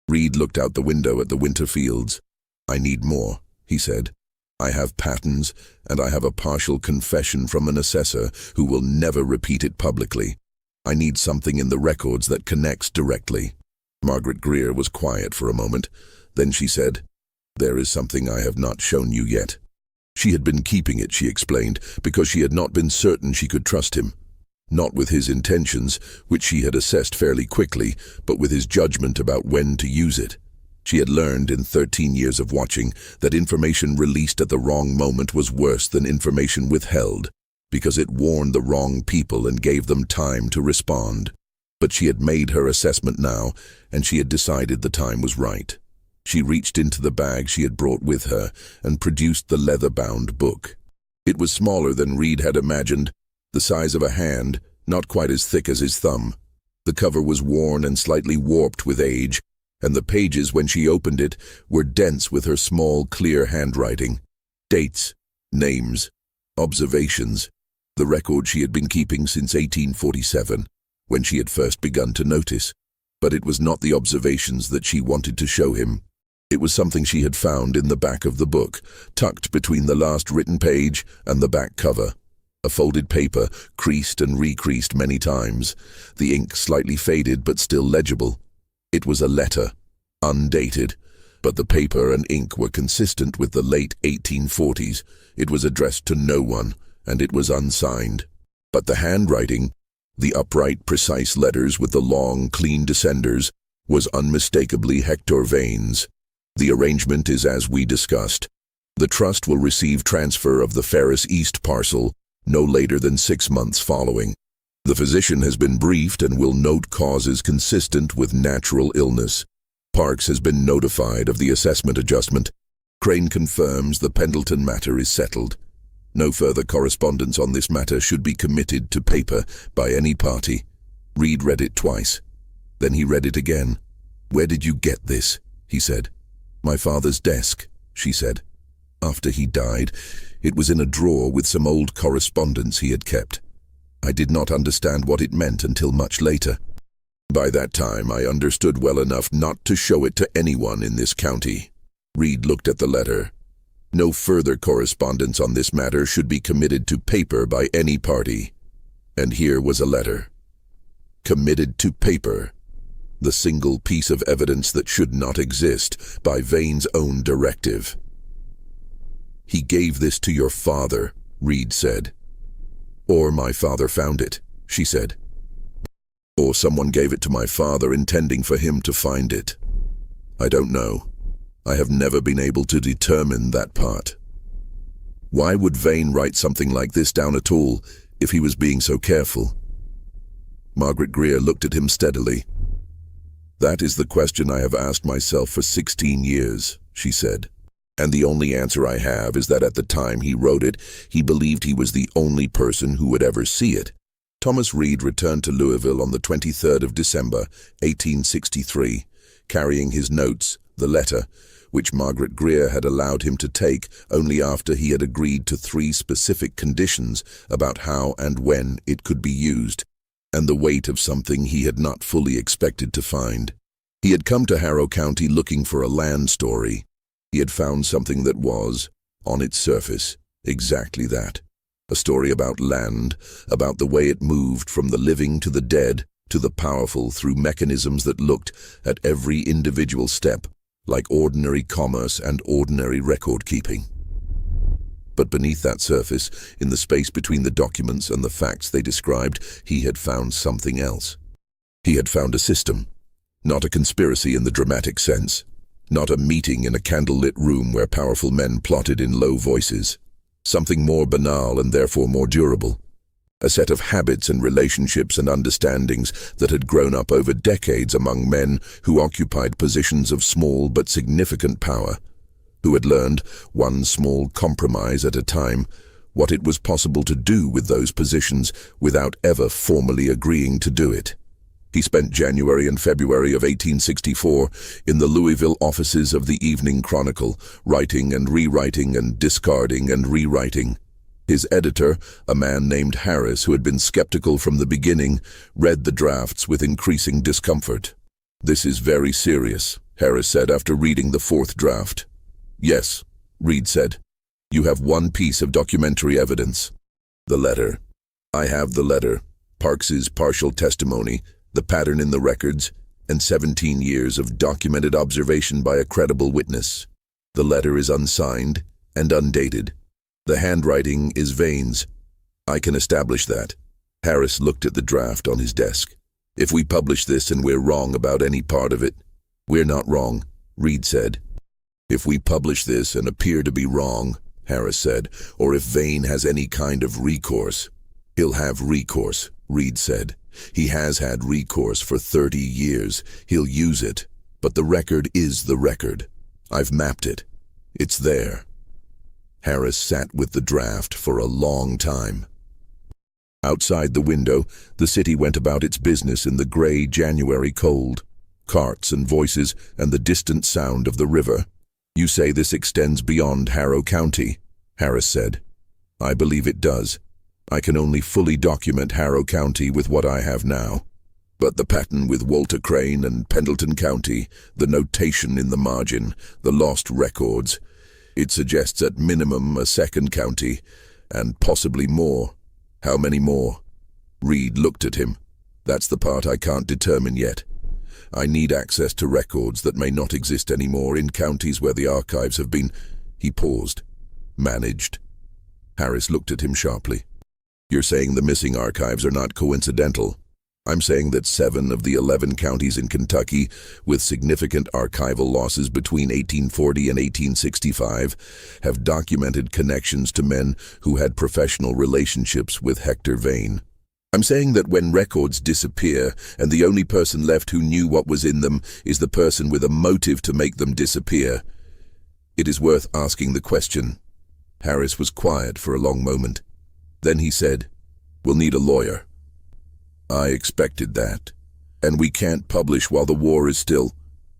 Reed looked out the window at the winter fields. "I need more," he said. "I have patterns, and I have a partial confession from an assessor who will never repeat it publicly. I need something in the records that connects directly." Margaret Greer was quiet for a moment. Then she said, "There is something I have not shown you yet." She had been keeping it, she explained, because she had not been certain she could trust him. Not with his intentions, which she had assessed fairly quickly, but with his judgment about when to use it. She had learned in 13 years of watching that information released at the wrong moment was worse than information withheld, because it warned the wrong people and gave them time to respond. But she had made her assessment now, and she had decided the time was right. She reached into the bag she had brought with her and produced the leather-bound book. It was smaller than Reed had imagined, the size of a hand, not quite as thick as his thumb. The cover was worn and slightly warped with age, and the pages, when she opened it, were dense with her small, clear handwriting. Dates, names, observations, the record she had been keeping since 1847, when she had first begun to notice. But it was not the observations that she wanted to show him. It was something she had found in the back of the book, tucked between the last written page and the back cover. A folded paper, creased and recreased many times, the ink slightly faded but still legible. It was a letter, undated, but the paper and ink were consistent with the late 1840s. It was addressed to no one, and it was unsigned. But the handwriting, the upright, precise letters with the long, clean descenders, was unmistakably Hector Vane's. The arrangement is as we discussed. The trust will receive transfer of the Ferris East parcel no later than 6 months following. The physician has been briefed and will note causes consistent with natural illness. Parks has been notified of the assessment adjustment. Crane confirms the Pendleton matter is settled. No further correspondence on this matter should be committed to paper by any party. Reed read it twice. Then he read it again. "Where did you get this?" he said. "My father's desk," she said. "After he died, it was in a drawer with some old correspondence he had kept. I did not understand what it meant until much later. By that time, I understood well enough not to show it to anyone in this county." Reed looked at the letter. No further correspondence on this matter should be committed to paper by any party. And here was a letter. Committed to paper. The single piece of evidence that should not exist by Vane's own directive. "He gave this to your father," Reed said. "Or my father found it," she said. "Or someone gave it to my father intending for him to find it. I don't know. I have never been able to determine that part. Why would Vane write something like this down at all if he was being so careful?" Margaret Greer looked at him steadily. "That is the question I have asked myself for 16 years, she said. "And the only answer I have is that at the time he wrote it, he believed he was the only person who would ever see it." Thomas Reed returned to Louisville on the 23rd of December, 1863, carrying his notes, the letter, which Margaret Greer had allowed him to take only after he had agreed to 3 specific conditions about how and when it could be used, and the weight of something he had not fully expected to find. He had come to Harrow County looking for a land story. He had found something that was, on its surface, exactly that. A story about land, about the way it moved from the living to the dead, to the powerful through mechanisms that looked at every individual step, like ordinary commerce and ordinary record-keeping. But beneath that surface, in the space between the documents and the facts they described, he had found something else. He had found a system, not a conspiracy in the dramatic sense, not a meeting in a candlelit room where powerful men plotted in low voices. Something more banal and therefore more durable. A set of habits and relationships and understandings that had grown up over decades among men who occupied positions of small but significant power, who had learned, one small compromise at a time, what it was possible to do with those positions without ever formally agreeing to do it. He spent January and February of 1864 in the Louisville offices of the Evening Chronicle, writing and rewriting and discarding and rewriting. His editor, a man named Harris who had been skeptical from the beginning, read the drafts with increasing discomfort. "This is very serious," Harris said after reading the 4th draft. "Yes," Reed said. "You have one piece of documentary evidence. The letter. I have the letter, Parks's partial testimony, the pattern in the records, and 17 years of documented observation by a credible witness. The letter is unsigned and undated. The handwriting is Vane's. I can establish that. Harris looked at the draft on his desk. If we publish this and we're wrong about any part of it, we're not wrong, Reed said. If we publish this and appear to be wrong, Harris said, or if Vane has any kind of recourse. He'll have recourse, Reed said. He has had recourse for 30 years. He'll use it. But the record is the record. I've mapped it. It's there. Harris sat with the draft for a long time. Outside the window, the city went about its business in the gray January cold. Carts and voices and the distant sound of the river. You say this extends beyond Harrow County, Harris said. I believe it does. I can only fully document Harrow County with what I have now. But the pattern with Walter Crane and Pendleton County, the notation in the margin, the lost records, it suggests at minimum a second county, and possibly more. How many more? Reed looked at him. That's the part I can't determine yet. I need access to records that may not exist anymore in counties where the archives have been... He paused. Managed. Harris looked at him sharply. You're saying the missing archives are not coincidental. I'm saying that 7 of the 11 counties in Kentucky, with significant archival losses between 1840 and 1865, have documented connections to men who had professional relationships with Hector Vane. I'm saying that when records disappear, and the only person left who knew what was in them is the person with a motive to make them disappear, it is worth asking the question. Harris was quiet for a long moment. Then he said, We'll need a lawyer. I expected that. And we can't publish while the war is still.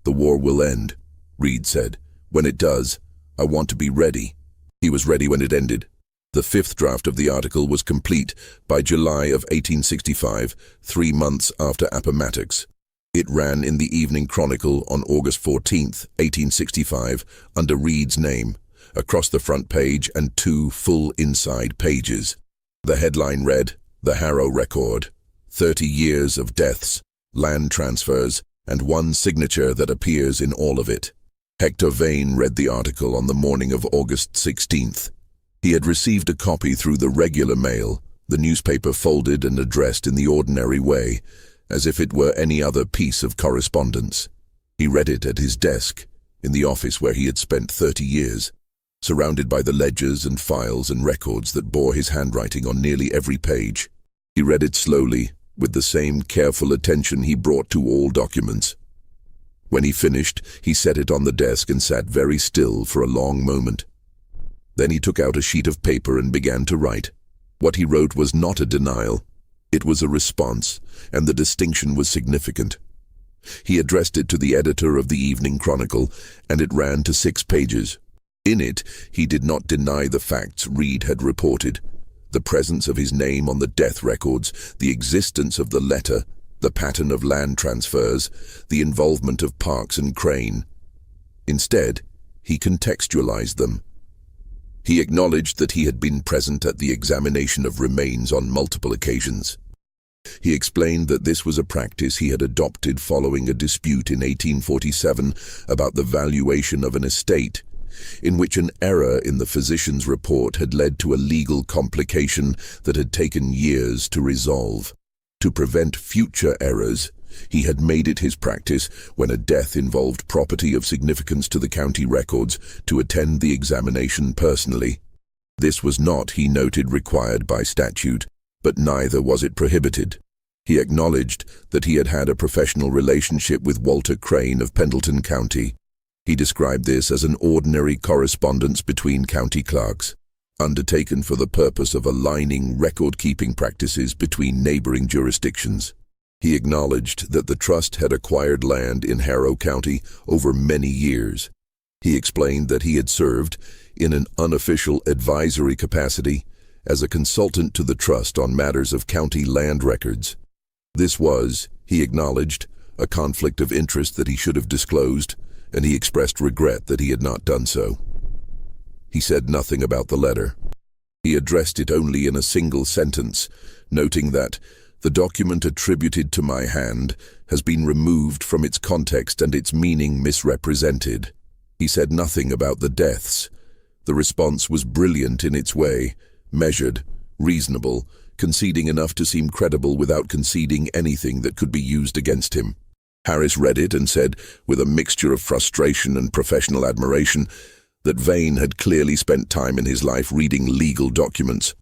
The war will end, Reed said. When it does, I want to be ready. He was ready when it ended. The 5th draft of the article was complete by July of 1865, 3 months after Appomattox. It ran in the Evening Chronicle on August 14, 1865, under Reed's name, across the front page and 2 full inside pages. The headline read, The Harrow Record, 30 years of deaths, land transfers, and 1 signature that appears in all of it. Hector Vane read the article on the morning of August 16th. He had received a copy through the regular mail, the newspaper folded and addressed in the ordinary way, as if it were any other piece of correspondence. He read it at his desk, in the office where he had spent 30 years, surrounded by the ledgers and files and records that bore his handwriting on nearly every page. He read it slowly, with the same careful attention he brought to all documents. When he finished, he set it on the desk and sat very still for a long moment. Then he took out a sheet of paper and began to write. What he wrote was not a denial. It was a response, and the distinction was significant. He addressed it to the editor of the Evening Chronicle, and it ran to 6 pages. In it, he did not deny the facts Reed had reported. The presence of his name on the death records, the existence of the letter, the pattern of land transfers, the involvement of Parks and Crane. Instead, he contextualized them. He acknowledged that he had been present at the examination of remains on multiple occasions. He explained that this was a practice he had adopted following a dispute in 1847 about the valuation of an estate, in which an error in the physician's report had led to a legal complication that had taken years to resolve. To prevent future errors, he had made it his practice, when a death involved property of significance to the county records, to attend the examination personally. This was not, he noted, required by statute, but neither was it prohibited. He acknowledged that he had had a professional relationship with Walter Crane of Pendleton County. He described this as an ordinary correspondence between county clerks, undertaken for the purpose of aligning record-keeping practices between neighboring jurisdictions. He acknowledged that the trust had acquired land in Harrow County over many years. He explained that he had served, in an unofficial advisory capacity, as a consultant to the trust on matters of county land records. This was, he acknowledged, a conflict of interest that he should have disclosed, and he expressed regret that he had not done so. He said nothing about the letter. He addressed it only in a single sentence, noting that the document attributed to my hand has been removed from its context and its meaning misrepresented. He said nothing about the deaths, The response was brilliant in its way, measured, reasonable, conceding enough to seem credible without conceding anything that could be used against him. Harris read it and said, with a mixture of frustration and professional admiration, that Vane had clearly spent time in his life reading legal documents.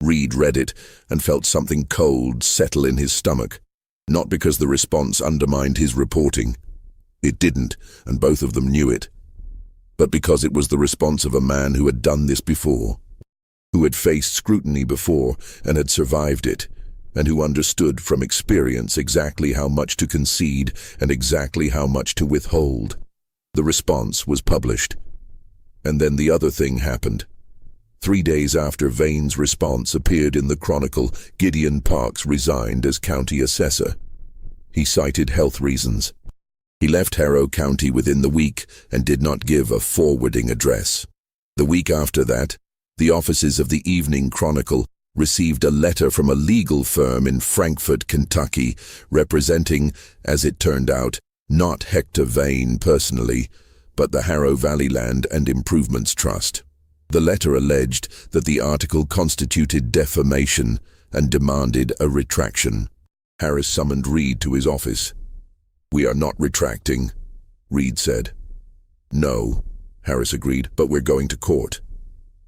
Reed read it and felt something cold settle in his stomach, not because the response undermined his reporting. It didn't, and both of them knew it, but because it was the response of a man who had done this before, who had faced scrutiny before and had survived it, and who understood from experience exactly how much to concede and exactly how much to withhold. The response was published. And then the other thing happened. 3 days after Vane's response appeared in the Chronicle, Gideon Parks resigned as county assessor. He cited health reasons. He left Harrow County within the week and did not give a forwarding address. The week after that, the offices of the Evening Chronicle received a letter from a legal firm in Frankfort, Kentucky, representing, as it turned out, not Hector Vane personally, but the Harrow Valley Land and Improvements Trust. The letter alleged that the article constituted defamation and demanded a retraction. Harris summoned Reed to his office. "We are not retracting," Reed said. "No," Harris agreed, "but we're going to court."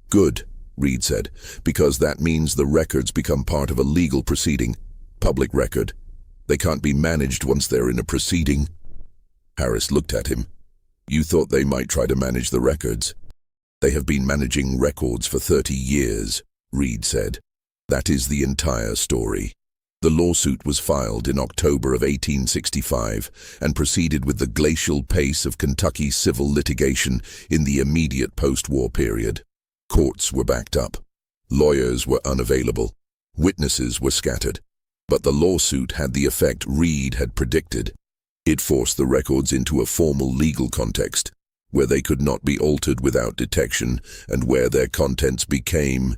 "Good," Reed said, "because that means the records become part of a legal proceeding, public record. They can't be managed once they're in a proceeding." Harris looked at him. "You thought they might try to manage the records?" "They have been managing records for 30 years, Reed said. "That is the entire story." The lawsuit was filed in October of 1865 and proceeded with the glacial pace of Kentucky civil litigation in the immediate post-war period. Courts were backed up. Lawyers were unavailable. Witnesses were scattered. But the lawsuit had the effect Reed had predicted. It forced the records into a formal legal context, where they could not be altered without detection and where their contents became,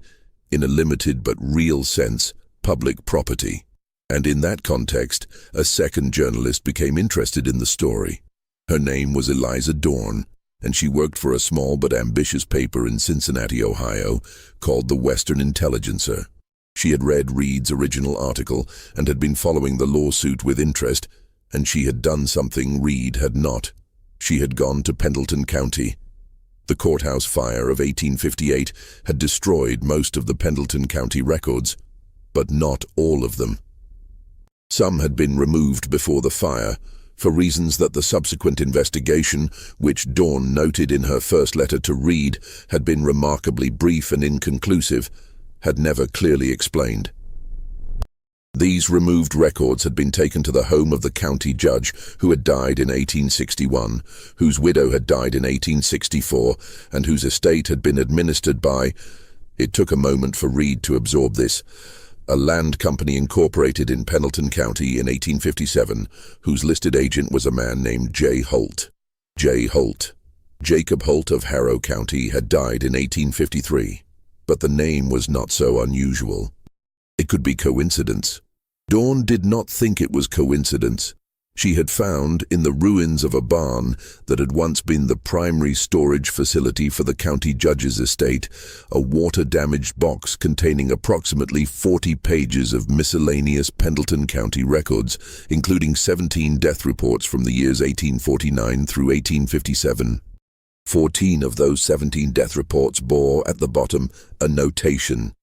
in a limited but real sense, public property. And in that context, a second journalist became interested in the story. Her name was Eliza Dorn, and she worked for a small but ambitious paper in Cincinnati, Ohio, called the Western Intelligencer. She had read Reed's original article and had been following the lawsuit with interest, and she had done something Reed had not. She had gone to Pendleton County. The courthouse fire of 1858 had destroyed most of the Pendleton County records, but not all of them. Some had been removed before the fire, for reasons that the subsequent investigation, which Dawn noted in her first letter to Reed had been remarkably brief and inconclusive, had never clearly explained. These removed records had been taken to the home of the county judge who had died in 1861, whose widow had died in 1864, and whose estate had been administered by, it took a moment for Reed to absorb this, a land company incorporated in Pendleton County in 1857, whose listed agent was a man named J. Holt. J. Holt. Jacob Holt of Harrow County had died in 1853, but the name was not so unusual. It could be coincidence. Dawn did not think it was coincidence. She had found, in the ruins of a barn that had once been the primary storage facility for the county judge's estate, a water-damaged box containing approximately 40 pages of miscellaneous Pendleton County records, including 17 death reports from the years 1849 through 1857. 14 of those 17 death reports bore, at the bottom, a notation.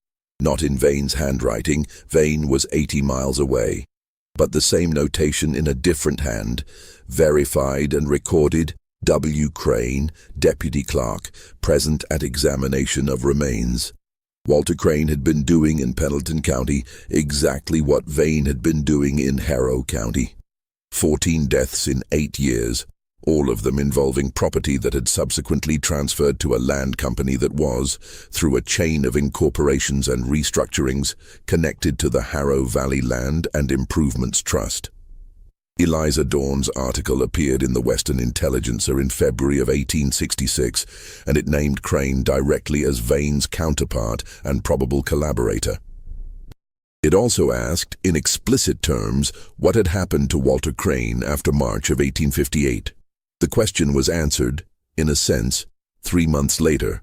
Not in Vane's handwriting. Vane was 80 miles away. But the same notation in a different hand, verified and recorded, W. Crane, Deputy Clerk, present at examination of remains. Walter Crane had been doing in Pendleton County exactly what Vane had been doing in Harrow County. 14 deaths in 8 years, all of them involving property that had subsequently transferred to a land company that was, through a chain of incorporations and restructurings, connected to the Harrow Valley Land and Improvements Trust. Eliza Dorn's article appeared in the Western Intelligencer in February of 1866, and it named Crane directly as Vane's counterpart and probable collaborator. It also asked, in explicit terms, what had happened to Walter Crane after March of 1858. The question was answered, in a sense, 3 months later.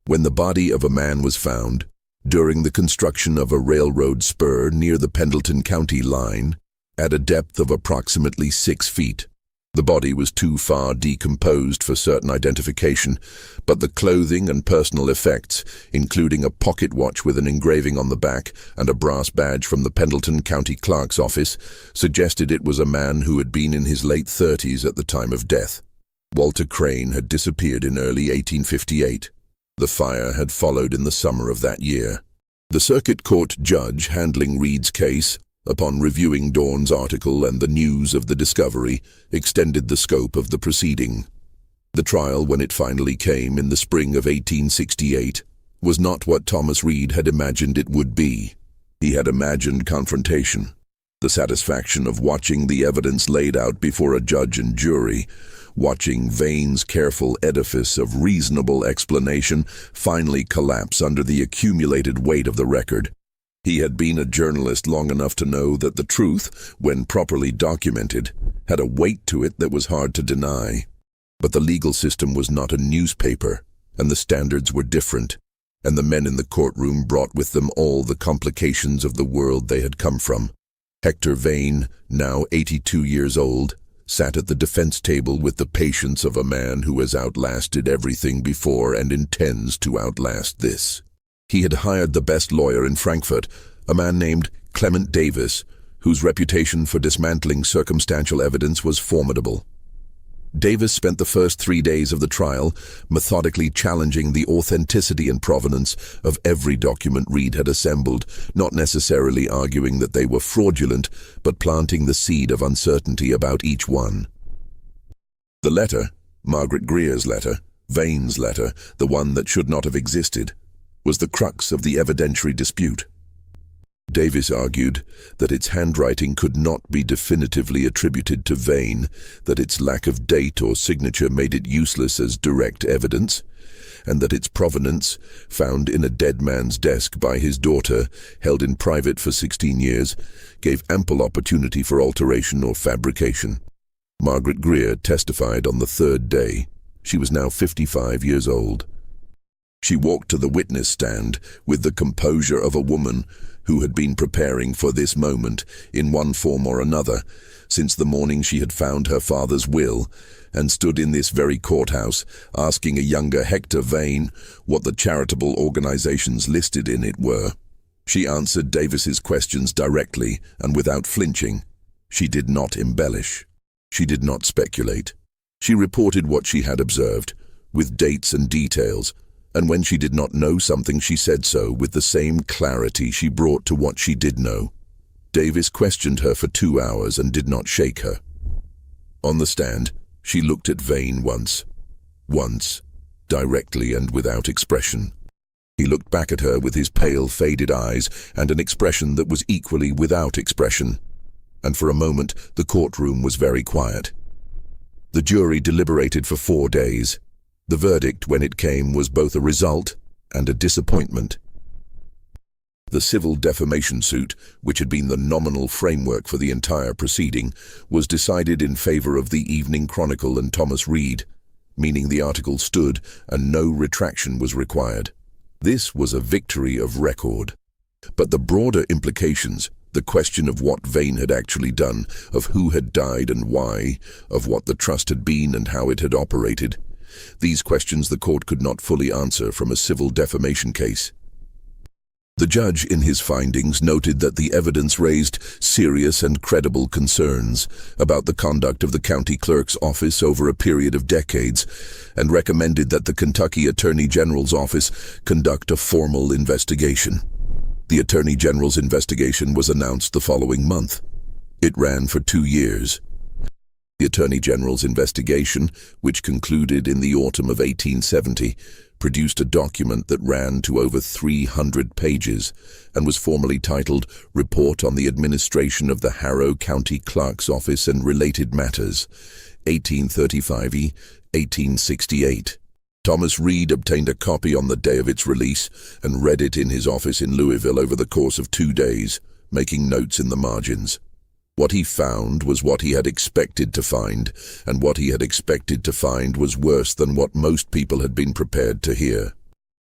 when the body of a man was found during the construction of a railroad spur near the Pendleton County line at a depth of approximately 6 feet. The body was too far decomposed for certain identification, but the clothing and personal effects, including a pocket watch with an engraving on the back and a brass badge from the Pendleton County Clerk's office, suggested it was a man who had been in his late 30s at the time of death. Walter Crane had disappeared in early 1858. The fire had followed in the summer of that year. The circuit court judge handling Reed's case, upon reviewing Dawn's article and the news of the discovery, extended the scope of the proceeding. The trial, when it finally came in the spring of 1868, was not what Thomas Reed had imagined it would be. He had imagined confrontation, the satisfaction of watching the evidence laid out before a judge and jury, watching Vane's careful edifice of reasonable explanation finally collapse under the accumulated weight of the record. He had been a journalist long enough to know that the truth, when properly documented, had a weight to it that was hard to deny. But the legal system was not a newspaper, and the standards were different, and the men in the courtroom brought with them all the complications of the world they had come from. Hector Vane, now 82 years old, sat at the defense table with the patience of a man who has outlasted everything before and intends to outlast this. He had hired the best lawyer in Frankfurt, a man named Clement Davis, whose reputation for dismantling circumstantial evidence was formidable. Davis spent the first 3 days of the trial methodically challenging the authenticity and provenance of every document Reed had assembled, not necessarily arguing that they were fraudulent, but planting the seed of uncertainty about each one. The letter, Margaret Greer's letter, Vane's letter, the one that should not have existed, was the crux of the evidentiary dispute. Davis argued that its handwriting could not be definitively attributed to Vane, that its lack of date or signature made it useless as direct evidence, and that its provenance, found in a dead man's desk by his daughter, held in private for 16 years, gave ample opportunity for alteration or fabrication. Margaret Greer testified on the third day. She was now 55 years old. She walked to the witness stand with the composure of a woman who had been preparing for this moment in one form or another since the morning she had found her father's will, and stood in this very courthouse asking a younger Hector Vane what the charitable organizations listed in it were. She answered Davis's questions directly and without flinching. She did not embellish. She did not speculate. She reported what she had observed, with dates and details, and when she did not know something she said so with the same clarity she brought to what she did know. Davis questioned her for 2 hours and did not shake her. On the stand, she looked at Vane once, directly and without expression. He looked back at her with his pale, faded eyes and an expression that was equally without expression. And for a moment, the courtroom was very quiet. The jury deliberated for 4 days. The verdict, when it came, was both a result and a disappointment. The civil defamation suit, which had been the nominal framework for the entire proceeding, was decided in favor of the Evening Chronicle and Thomas Reed, meaning the article stood and no retraction was required. This was a victory of record. But the broader implications, the question of what Vane had actually done, of who had died and why, of what the trust had been and how it had operated, these questions the court could not fully answer from a civil defamation case. The judge, in his findings, noted that the evidence raised serious and credible concerns about the conduct of the county clerk's office over a period of decades, and recommended that the Kentucky Attorney General's office conduct a formal investigation. The Attorney General's investigation was announced the following month. It ran for 2 years. The Attorney General's investigation, which concluded in the autumn of 1870, produced a document that ran to over 300 pages and was formally titled Report on the Administration of the Harrow County Clerk's Office and Related Matters, 1835 1868. Thomas Reed obtained a copy on the day of its release and read it in his office in Louisville over the course of 2 days, making notes in the margins. What he found was what he had expected to find, and what he had expected to find was worse than what most people had been prepared to hear.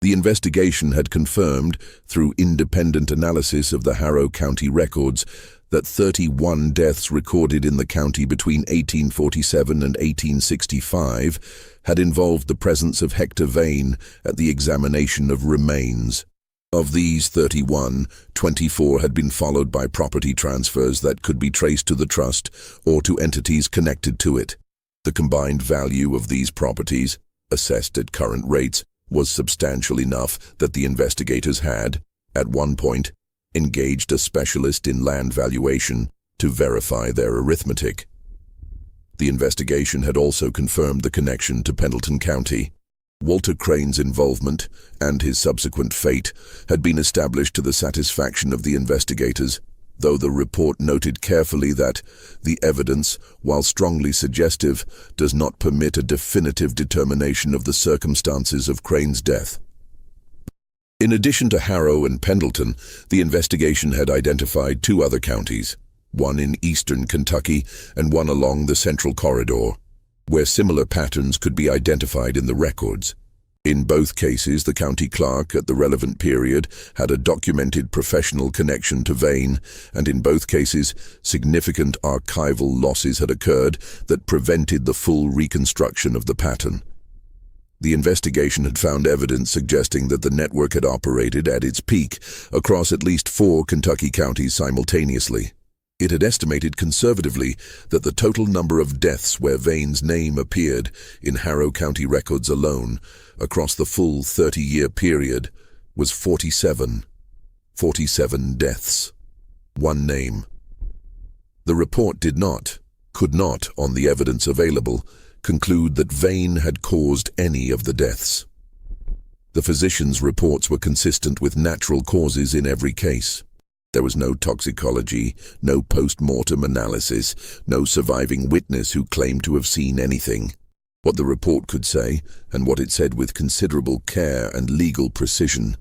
The investigation had confirmed, through independent analysis of the Harrow County records, that 31 deaths recorded in the county between 1847 and 1865 had involved the presence of Hector Vane at the examination of remains. Of these 31, 24 had been followed by property transfers that could be traced to the trust or to entities connected to it. The combined value of these properties, assessed at current rates, was substantial enough that the investigators had, at one point, engaged a specialist in land valuation to verify their arithmetic. The investigation had also confirmed the connection to Pendleton County. Walter Crane's involvement and his subsequent fate had been established to the satisfaction of the investigators, though the report noted carefully that the evidence, while strongly suggestive, does not permit a definitive determination of the circumstances of Crane's death. In addition to Harrow and Pendleton, the investigation had identified two other counties, one in eastern Kentucky and one along the Central Corridor, where similar patterns could be identified in the records. In both cases, the county clerk at the relevant period had a documented professional connection to Vane, and in both cases, significant archival losses had occurred that prevented the full reconstruction of the pattern. The investigation had found evidence suggesting that the network had operated at its peak across at least 4 Kentucky counties simultaneously. It had estimated conservatively that the total number of deaths where Vane's name appeared in Harrow County records alone across the full 30-year period was 47. 47 deaths. One name. The report could not, on the evidence available, conclude that Vane had caused any of the deaths. The physician's reports were consistent with natural causes in every case. There was no toxicology, no post-mortem analysis, no surviving witness who claimed to have seen anything. What the report could say, and what it said with considerable care and legal precision,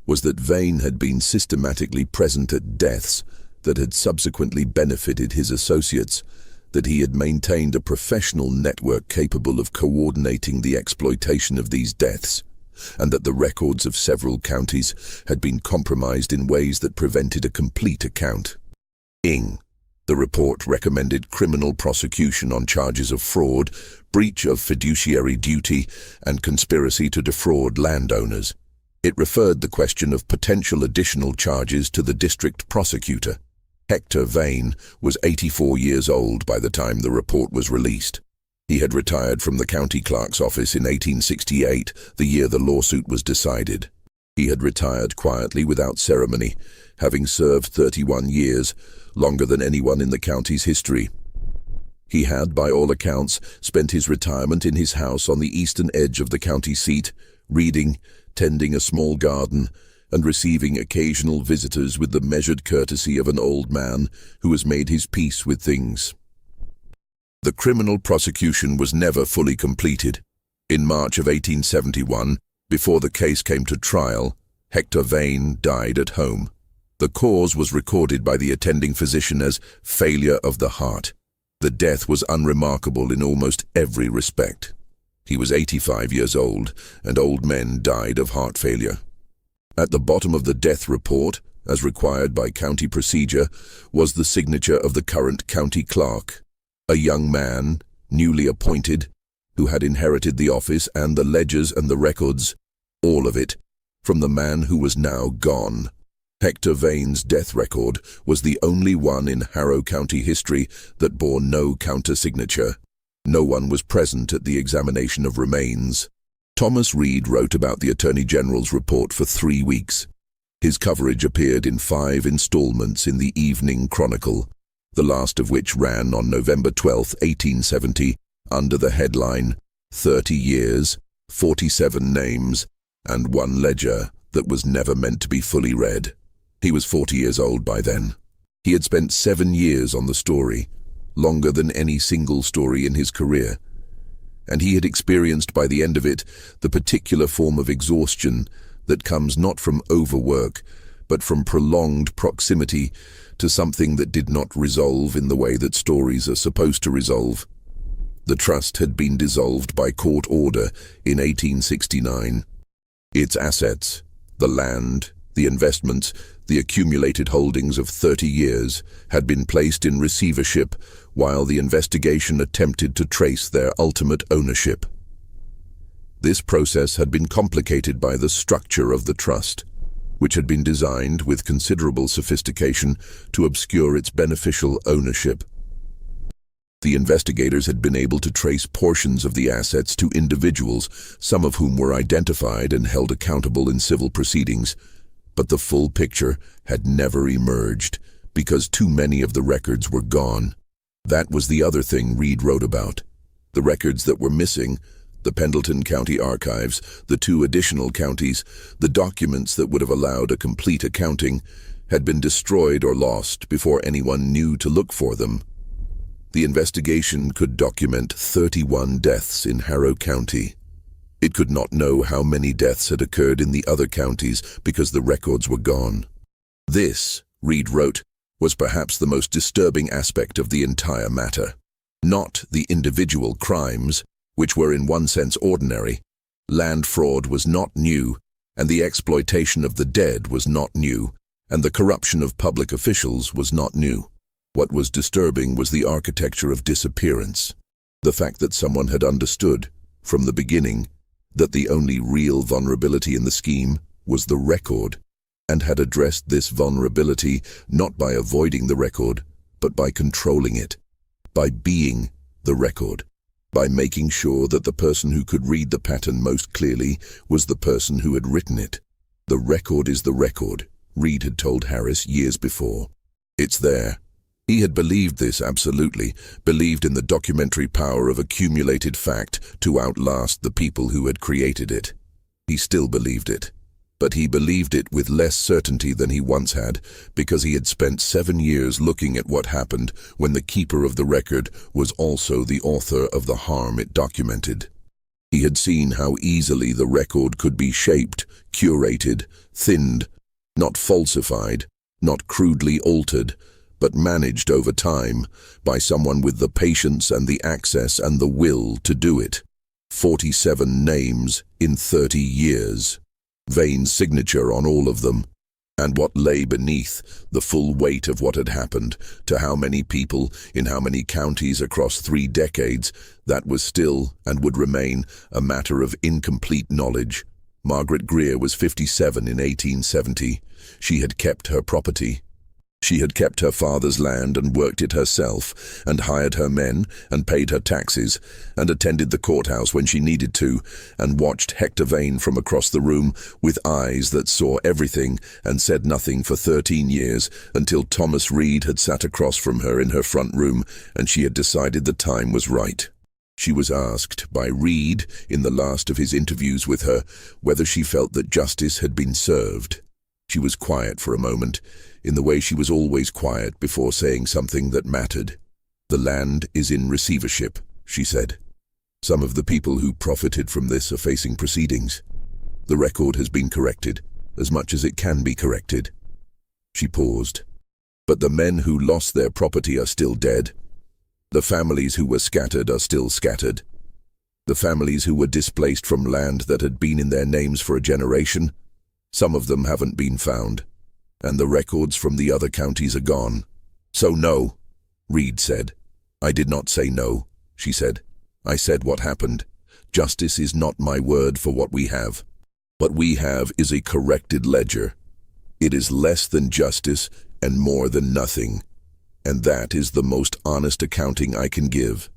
was that Vane had been systematically present at deaths that had subsequently benefited his associates, that he had maintained a professional network capable of coordinating the exploitation of these deaths, and that the records of several counties had been compromised in ways that prevented a complete account. The report recommended criminal prosecution on charges of fraud, breach of fiduciary duty, and conspiracy to defraud landowners. It referred the question of potential additional charges to the district prosecutor. Hector Vane was 84 years old by the time the report was released. He had retired from the county clerk's office in 1868, the year the lawsuit was decided. He had retired quietly without ceremony, having served 31 years, longer than anyone in the county's history. He had, by all accounts, spent his retirement in his house on the eastern edge of the county seat, reading, tending a small garden, and receiving occasional visitors with the measured courtesy of an old man who has made his peace with things. The criminal prosecution was never fully completed. In March of 1871, before the case came to trial, Hector Vane died at home. The cause was recorded by the attending physician as failure of the heart. The death was unremarkable in almost every respect. He was 85 years old, and old men died of heart failure. At the bottom of the death report, as required by county procedure, was the signature of the current county clerk, a young man, newly appointed, who had inherited the office and the ledgers and the records, all of it, from the man who was now gone. Hector Vane's death record was the only one in Harrow County history that bore no counter-signature. No one was present at the examination of remains. Thomas Reed wrote about the Attorney General's report for 3 weeks. His coverage appeared in 5 installments in the Evening Chronicle, the last of which ran on November 12, 1870, under the headline, 30 Years, 47 Names, and 1 Ledger that was never meant to be fully read. He was 40 years old by then. He had spent 7 years on the story, longer than any single story in his career, and he had experienced by the end of it the particular form of exhaustion that comes not from overwork, but from prolonged proximity to something that did not resolve in the way that stories are supposed to resolve. The trust had been dissolved by court order in 1869. Its assets, the land, the investments, the accumulated holdings of 30 years, had been placed in receivership while the investigation attempted to trace their ultimate ownership. This process had been complicated by the structure of the trust, which had been designed with considerable sophistication to obscure its beneficial ownership. The investigators had been able to trace portions of the assets to individuals, some of whom were identified and held accountable in civil proceedings, but the full picture had never emerged because too many of the records were gone. That was the other thing Reed wrote about. The records that were missing, the Pendleton County archives, the 2 additional counties, the documents that would have allowed a complete accounting, had been destroyed or lost before anyone knew to look for them. The investigation could document 31 deaths in Harrow County. It could not know how many deaths had occurred in the other counties because the records were gone. This, Reed wrote, was perhaps the most disturbing aspect of the entire matter. Not the individual crimes, which were in one sense ordinary. Land fraud was not new, and the exploitation of the dead was not new, and the corruption of public officials was not new. What was disturbing was the architecture of disappearance. The fact that someone had understood, from the beginning, that the only real vulnerability in the scheme was the record, and had addressed this vulnerability not by avoiding the record, but by controlling it, by being the record, by making sure that the person who could read the pattern most clearly was the person who had written it. The record is the record, Reed had told Harris years before. It's there. He had believed this absolutely, believed in the documentary power of accumulated fact to outlast the people who had created it. He still believed it, but he believed it with less certainty than he once had, because he had spent 7 years looking at what happened when the keeper of the record was also the author of the harm it documented. He had seen how easily the record could be shaped, curated, thinned, not falsified, not crudely altered, but managed over time by someone with the patience and the access and the will to do it. 47 names in 30 years. Vane's signature on all of them. And what lay beneath, the full weight of what had happened, to how many people, in how many counties across 3 decades, that was still, and would remain, a matter of incomplete knowledge. Margaret Greer was 57 in 1870. She had kept her property. She had kept her father's land and worked it herself, and hired her men, and paid her taxes, and attended the courthouse when she needed to, and watched Hector Vane from across the room with eyes that saw everything and said nothing for 13 years, until Thomas Reed had sat across from her in her front room, and she had decided the time was right. She was asked by Reed, in the last of his interviews with her, whether she felt that justice had been served. She was quiet for a moment, in the way she was always quiet before saying something that mattered. "The land is in receivership," she said. "Some of the people who profited from this are facing proceedings. The record has been corrected, as much as it can be corrected." She paused. "But the men who lost their property are still dead. The families who were scattered are still scattered. The families who were displaced from land that had been in their names for a generation, some of them haven't been found. And the records from the other counties are gone. So no," Reed said. "I did not say no," she said. "I said what happened. Justice is not my word for what we have. What we have is a corrected ledger. It is less than justice and more than nothing. And that is the most honest accounting I can give."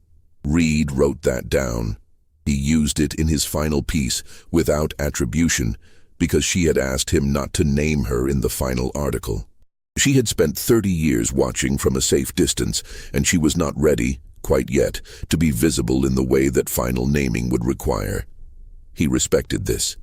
Reed wrote that down. He used it in his final piece, without attribution, because she had asked him not to name her in the final article. She had spent 30 years watching from a safe distance, and she was not ready, quite yet, to be visible in the way that final naming would require. He respected this.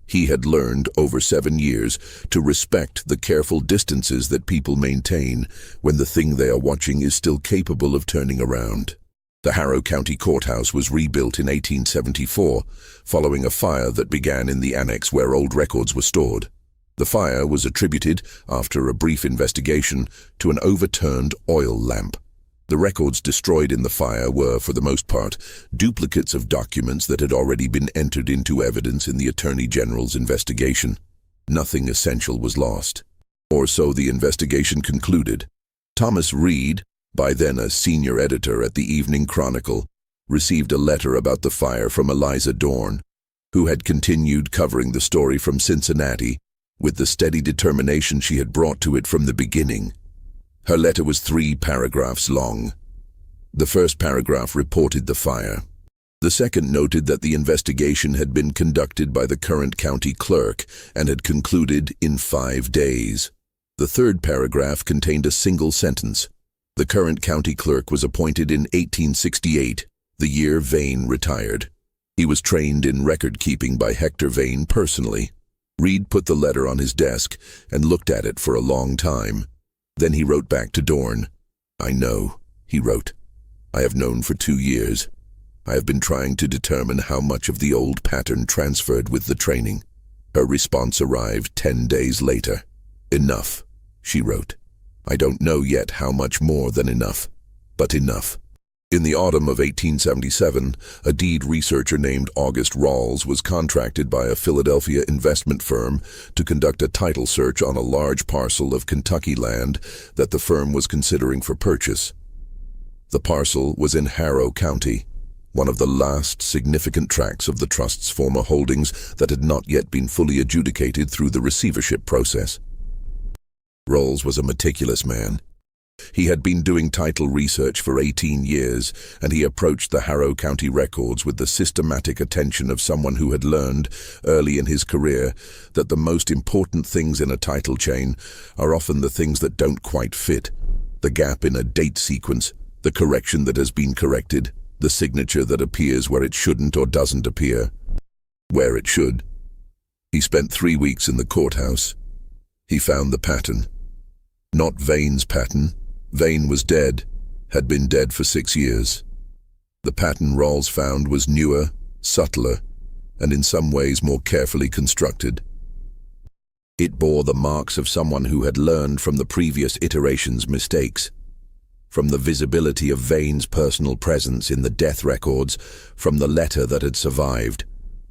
He had learned, over 7 years, to respect the careful distances that people maintain when the thing they are watching is still capable of turning around. The Harrow County Courthouse was rebuilt in 1874, following a fire that began in the annex where old records were stored. The fire was attributed, after a brief investigation, to an overturned oil lamp. The records destroyed in the fire were, for the most part, duplicates of documents that had already been entered into evidence in the Attorney General's investigation. Nothing essential was lost. Or so the investigation concluded. Thomas Reed, by then a senior editor at the Evening Chronicle, received a letter about the fire from Eliza Dorn, who had continued covering the story from Cincinnati with the steady determination she had brought to it from the beginning. Her letter was 3 paragraphs long. The first paragraph reported the fire. The second noted that the investigation had been conducted by the current county clerk and had concluded in 5 days. The third paragraph contained a single sentence. The current county clerk was appointed in 1868, the year Vane retired. He was trained in record-keeping by Hector Vane personally. Reed put the letter on his desk and looked at it for a long time. Then he wrote back to Dorn. "I know," he wrote. "I have known for 2 years. I have been trying to determine how much of the old pattern transferred with the training." Her response arrived 10 days later. "Enough," she wrote. "I don't know yet how much more than enough, but enough." In the autumn of 1877, a deed researcher named August Rawls was contracted by a Philadelphia investment firm to conduct a title search on a large parcel of Kentucky land that the firm was considering for purchase. The parcel was in Harrow County, one of the last significant tracts of the trust's former holdings that had not yet been fully adjudicated through the receivership process. Rawls was a meticulous man. He had been doing title research for 18 years, and he approached the Harrow County records with the systematic attention of someone who had learned, early in his career, that the most important things in a title chain are often the things that don't quite fit. The gap in a date sequence, the correction that has been corrected, the signature that appears where it shouldn't or doesn't appear where it should. He spent 3 weeks in the courthouse. He found the pattern. Not Vane's pattern. Vane was dead, had been dead for 6 years. The pattern Rawls found was newer, subtler, and in some ways more carefully constructed. It bore the marks of someone who had learned from the previous iteration's mistakes, from the visibility of Vane's personal presence in the death records, from the letter that had survived,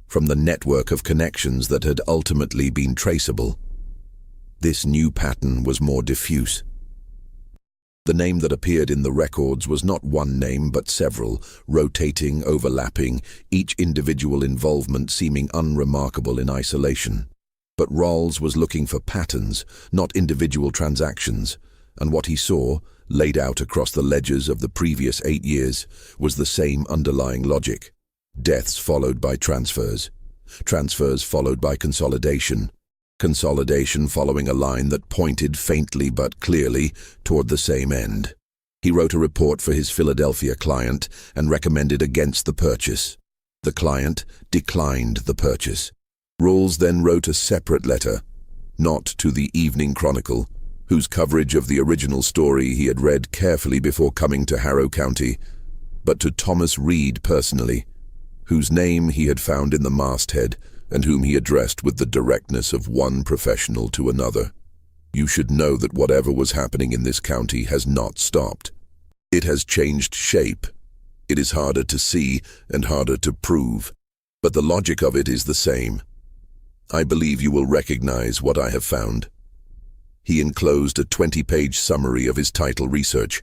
from the network of connections that had ultimately been traceable. This new pattern was more diffuse. The name that appeared in the records was not one name but several, rotating, overlapping, each individual involvement seeming unremarkable in isolation. But Rawls was looking for patterns, not individual transactions, and what he saw, laid out across the ledgers of the previous 8 years, was the same underlying logic. Deaths followed by transfers. Transfers followed by consolidation. Consolidation following a line that pointed faintly but clearly toward the same end. He wrote a report for his Philadelphia client and recommended against the purchase. The client declined the purchase. Rawls then wrote a separate letter, not to the Evening Chronicle, whose coverage of the original story he had read carefully before coming to Harrow County, but to Thomas Reed personally, whose name he had found in the masthead and whom he addressed with the directness of one professional to another. "You should know that whatever was happening in this county has not stopped. It has changed shape. It is harder to see and harder to prove, but the logic of it is the same. I believe you will recognize what I have found." He enclosed a 20-page summary of his title research.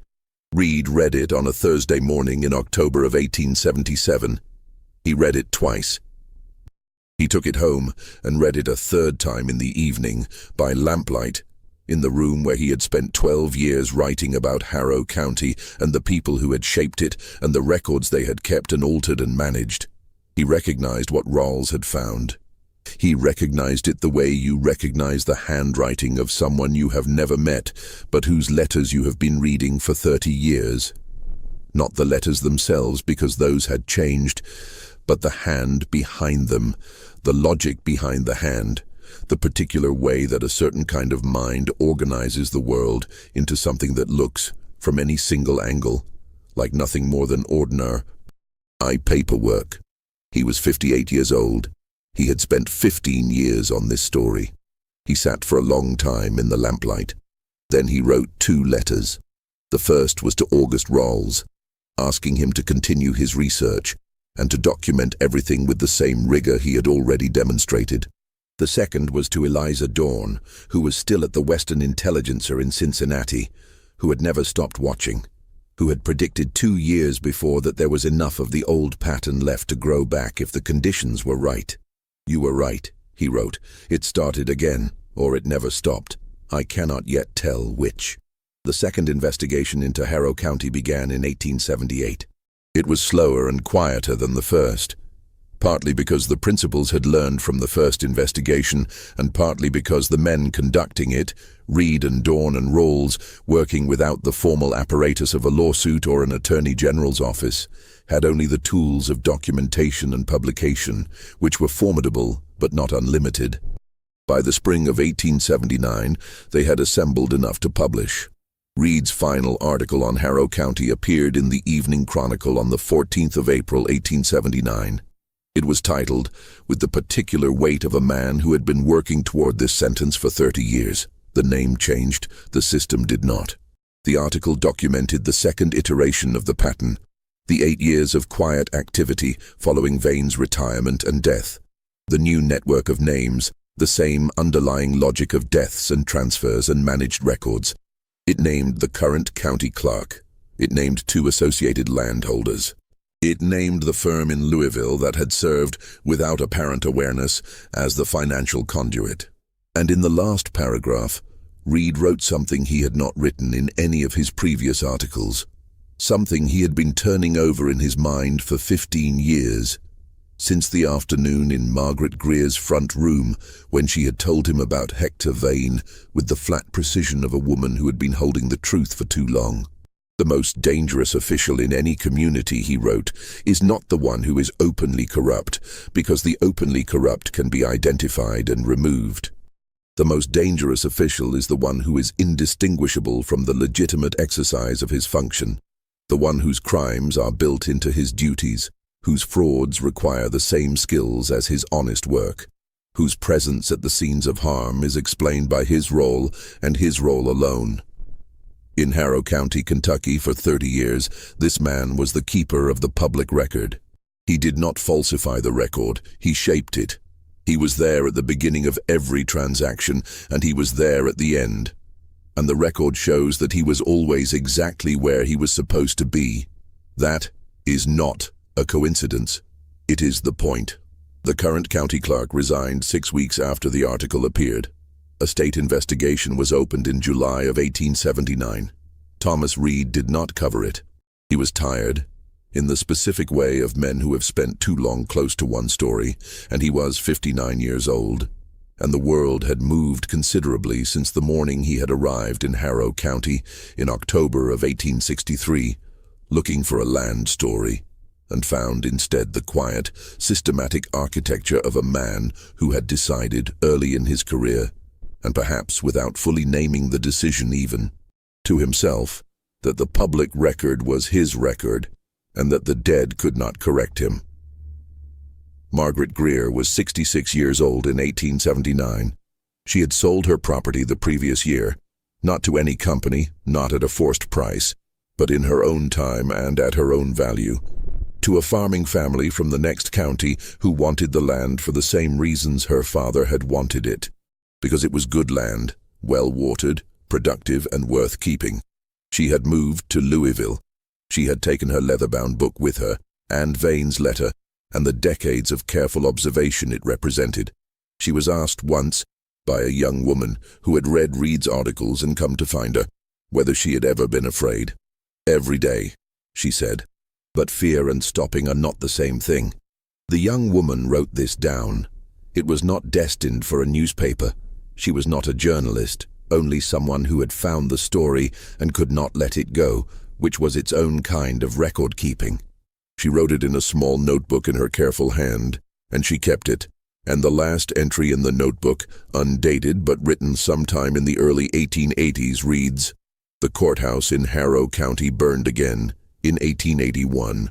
Reed read it on a Thursday morning in October of 1877. He read it twice. He took it home and read it a third time in the evening, by lamplight, in the room where he had spent 12 years writing about Harrow County and the people who had shaped it and the records they had kept and altered and managed. He recognized what Rawls had found. He recognized it the way you recognize the handwriting of someone you have never met, but whose letters you have been reading for 30 years. Not the letters themselves, because those had changed, but the hand behind them, the logic behind the hand, the particular way that a certain kind of mind organizes the world into something that looks, from any single angle, like nothing more than ordinary paperwork. He was 58 years old. He had spent 15 years on this story. He sat for a long time in the lamplight. Then he wrote 2 letters. The first was to August Rawls, asking him to continue his research and to document everything with the same rigor he had already demonstrated. The second was to Eliza Dorn, who was still at the Western Intelligencer in Cincinnati, who had never stopped watching, who had predicted 2 years before that there was enough of the old pattern left to grow back if the conditions were right. "You were right," he wrote. "It started again, or it never stopped. I cannot yet tell which." The second investigation into Harrow County began in 1878. It was slower and quieter than the first, partly because the principals had learned from the first investigation, and partly because the men conducting it, Reed and Dorn and Rawls, working without the formal apparatus of a lawsuit or an attorney general's office, had only the tools of documentation and publication, which were formidable but not unlimited. By the spring of 1879, they had assembled enough to publish. Reed's final article on Harrow County appeared in the Evening Chronicle on the 14th of April, 1879. It was titled, "With the Particular Weight of a Man Who Had Been Working Toward This Sentence for 30 Years. The name changed, the system did not." The article documented the second iteration of the pattern, the 8 years of quiet activity following Vane's retirement and death, the new network of names, the same underlying logic of deaths and transfers and managed records. It named the current county clerk. It named 2 associated landholders. It named the firm in Louisville that had served, without apparent awareness, as the financial conduit. And in the last paragraph, Reed wrote something he had not written in any of his previous articles, something he had been turning over in his mind for 15 years, since the afternoon in Margaret Greer's front room when she had told him about Hector Vane with the flat precision of a woman who had been holding the truth for too long. "The most dangerous official in any community," he wrote, "is not the one who is openly corrupt, because the openly corrupt can be identified and removed. The most dangerous official is the one who is indistinguishable from the legitimate exercise of his function, the one whose crimes are built into his duties, whose frauds require the same skills as his honest work, whose presence at the scenes of harm is explained by his role and his role alone." In Harrow County, Kentucky, for 30 years, this man was the keeper of the public record. He did not falsify the record, he shaped it. He was there at the beginning of every transaction, and he was there at the end. And the record shows that he was always exactly where he was supposed to be. That is not a coincidence. It is the point. The current county clerk resigned 6 weeks after the article appeared. A state investigation was opened in July of 1879. Thomas Reed did not cover it. He was tired, in the specific way of men who have spent too long close to one story, and he was 59 years old, and the world had moved considerably since the morning he had arrived in Harrow County in October of 1863, looking for a land story, and found instead the quiet, systematic architecture of a man who had decided early in his career, and perhaps without fully naming the decision even, to himself, that the public record was his record, and that the dead could not correct him. Margaret Greer was 66 years old in 1879. She had sold her property the previous year, not to any company, not at a forced price, but in her own time and at her own value, to a farming family from the next county who wanted the land for the same reasons her father had wanted it, because it was good land, well-watered, productive, and worth keeping. She had moved to Louisville. She had taken her leather-bound book with her, and Vane's letter, and the decades of careful observation it represented. She was asked once, by a young woman who had read Reed's articles and come to find her, whether she had ever been afraid. "Every day," she said. But fear and stopping are not the same thing. The young woman wrote this down. It was not destined for a newspaper. She was not a journalist, only someone who had found the story and could not let it go, which was its own kind of record-keeping. She wrote it in a small notebook in her careful hand, and she kept it. And the last entry in the notebook, undated but written sometime in the early 1880s, reads, "The courthouse in Harrow County burned again in 1881.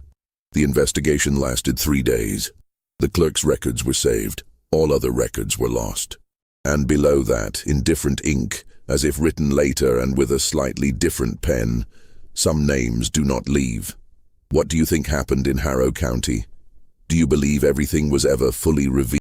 The investigation lasted 3 days. The clerk's records were saved. All other records were lost." And below that, in different ink, as if written later and with a slightly different pen, Some names do not leave. What do you think happened in Harrow County? Do you believe everything was ever fully revealed?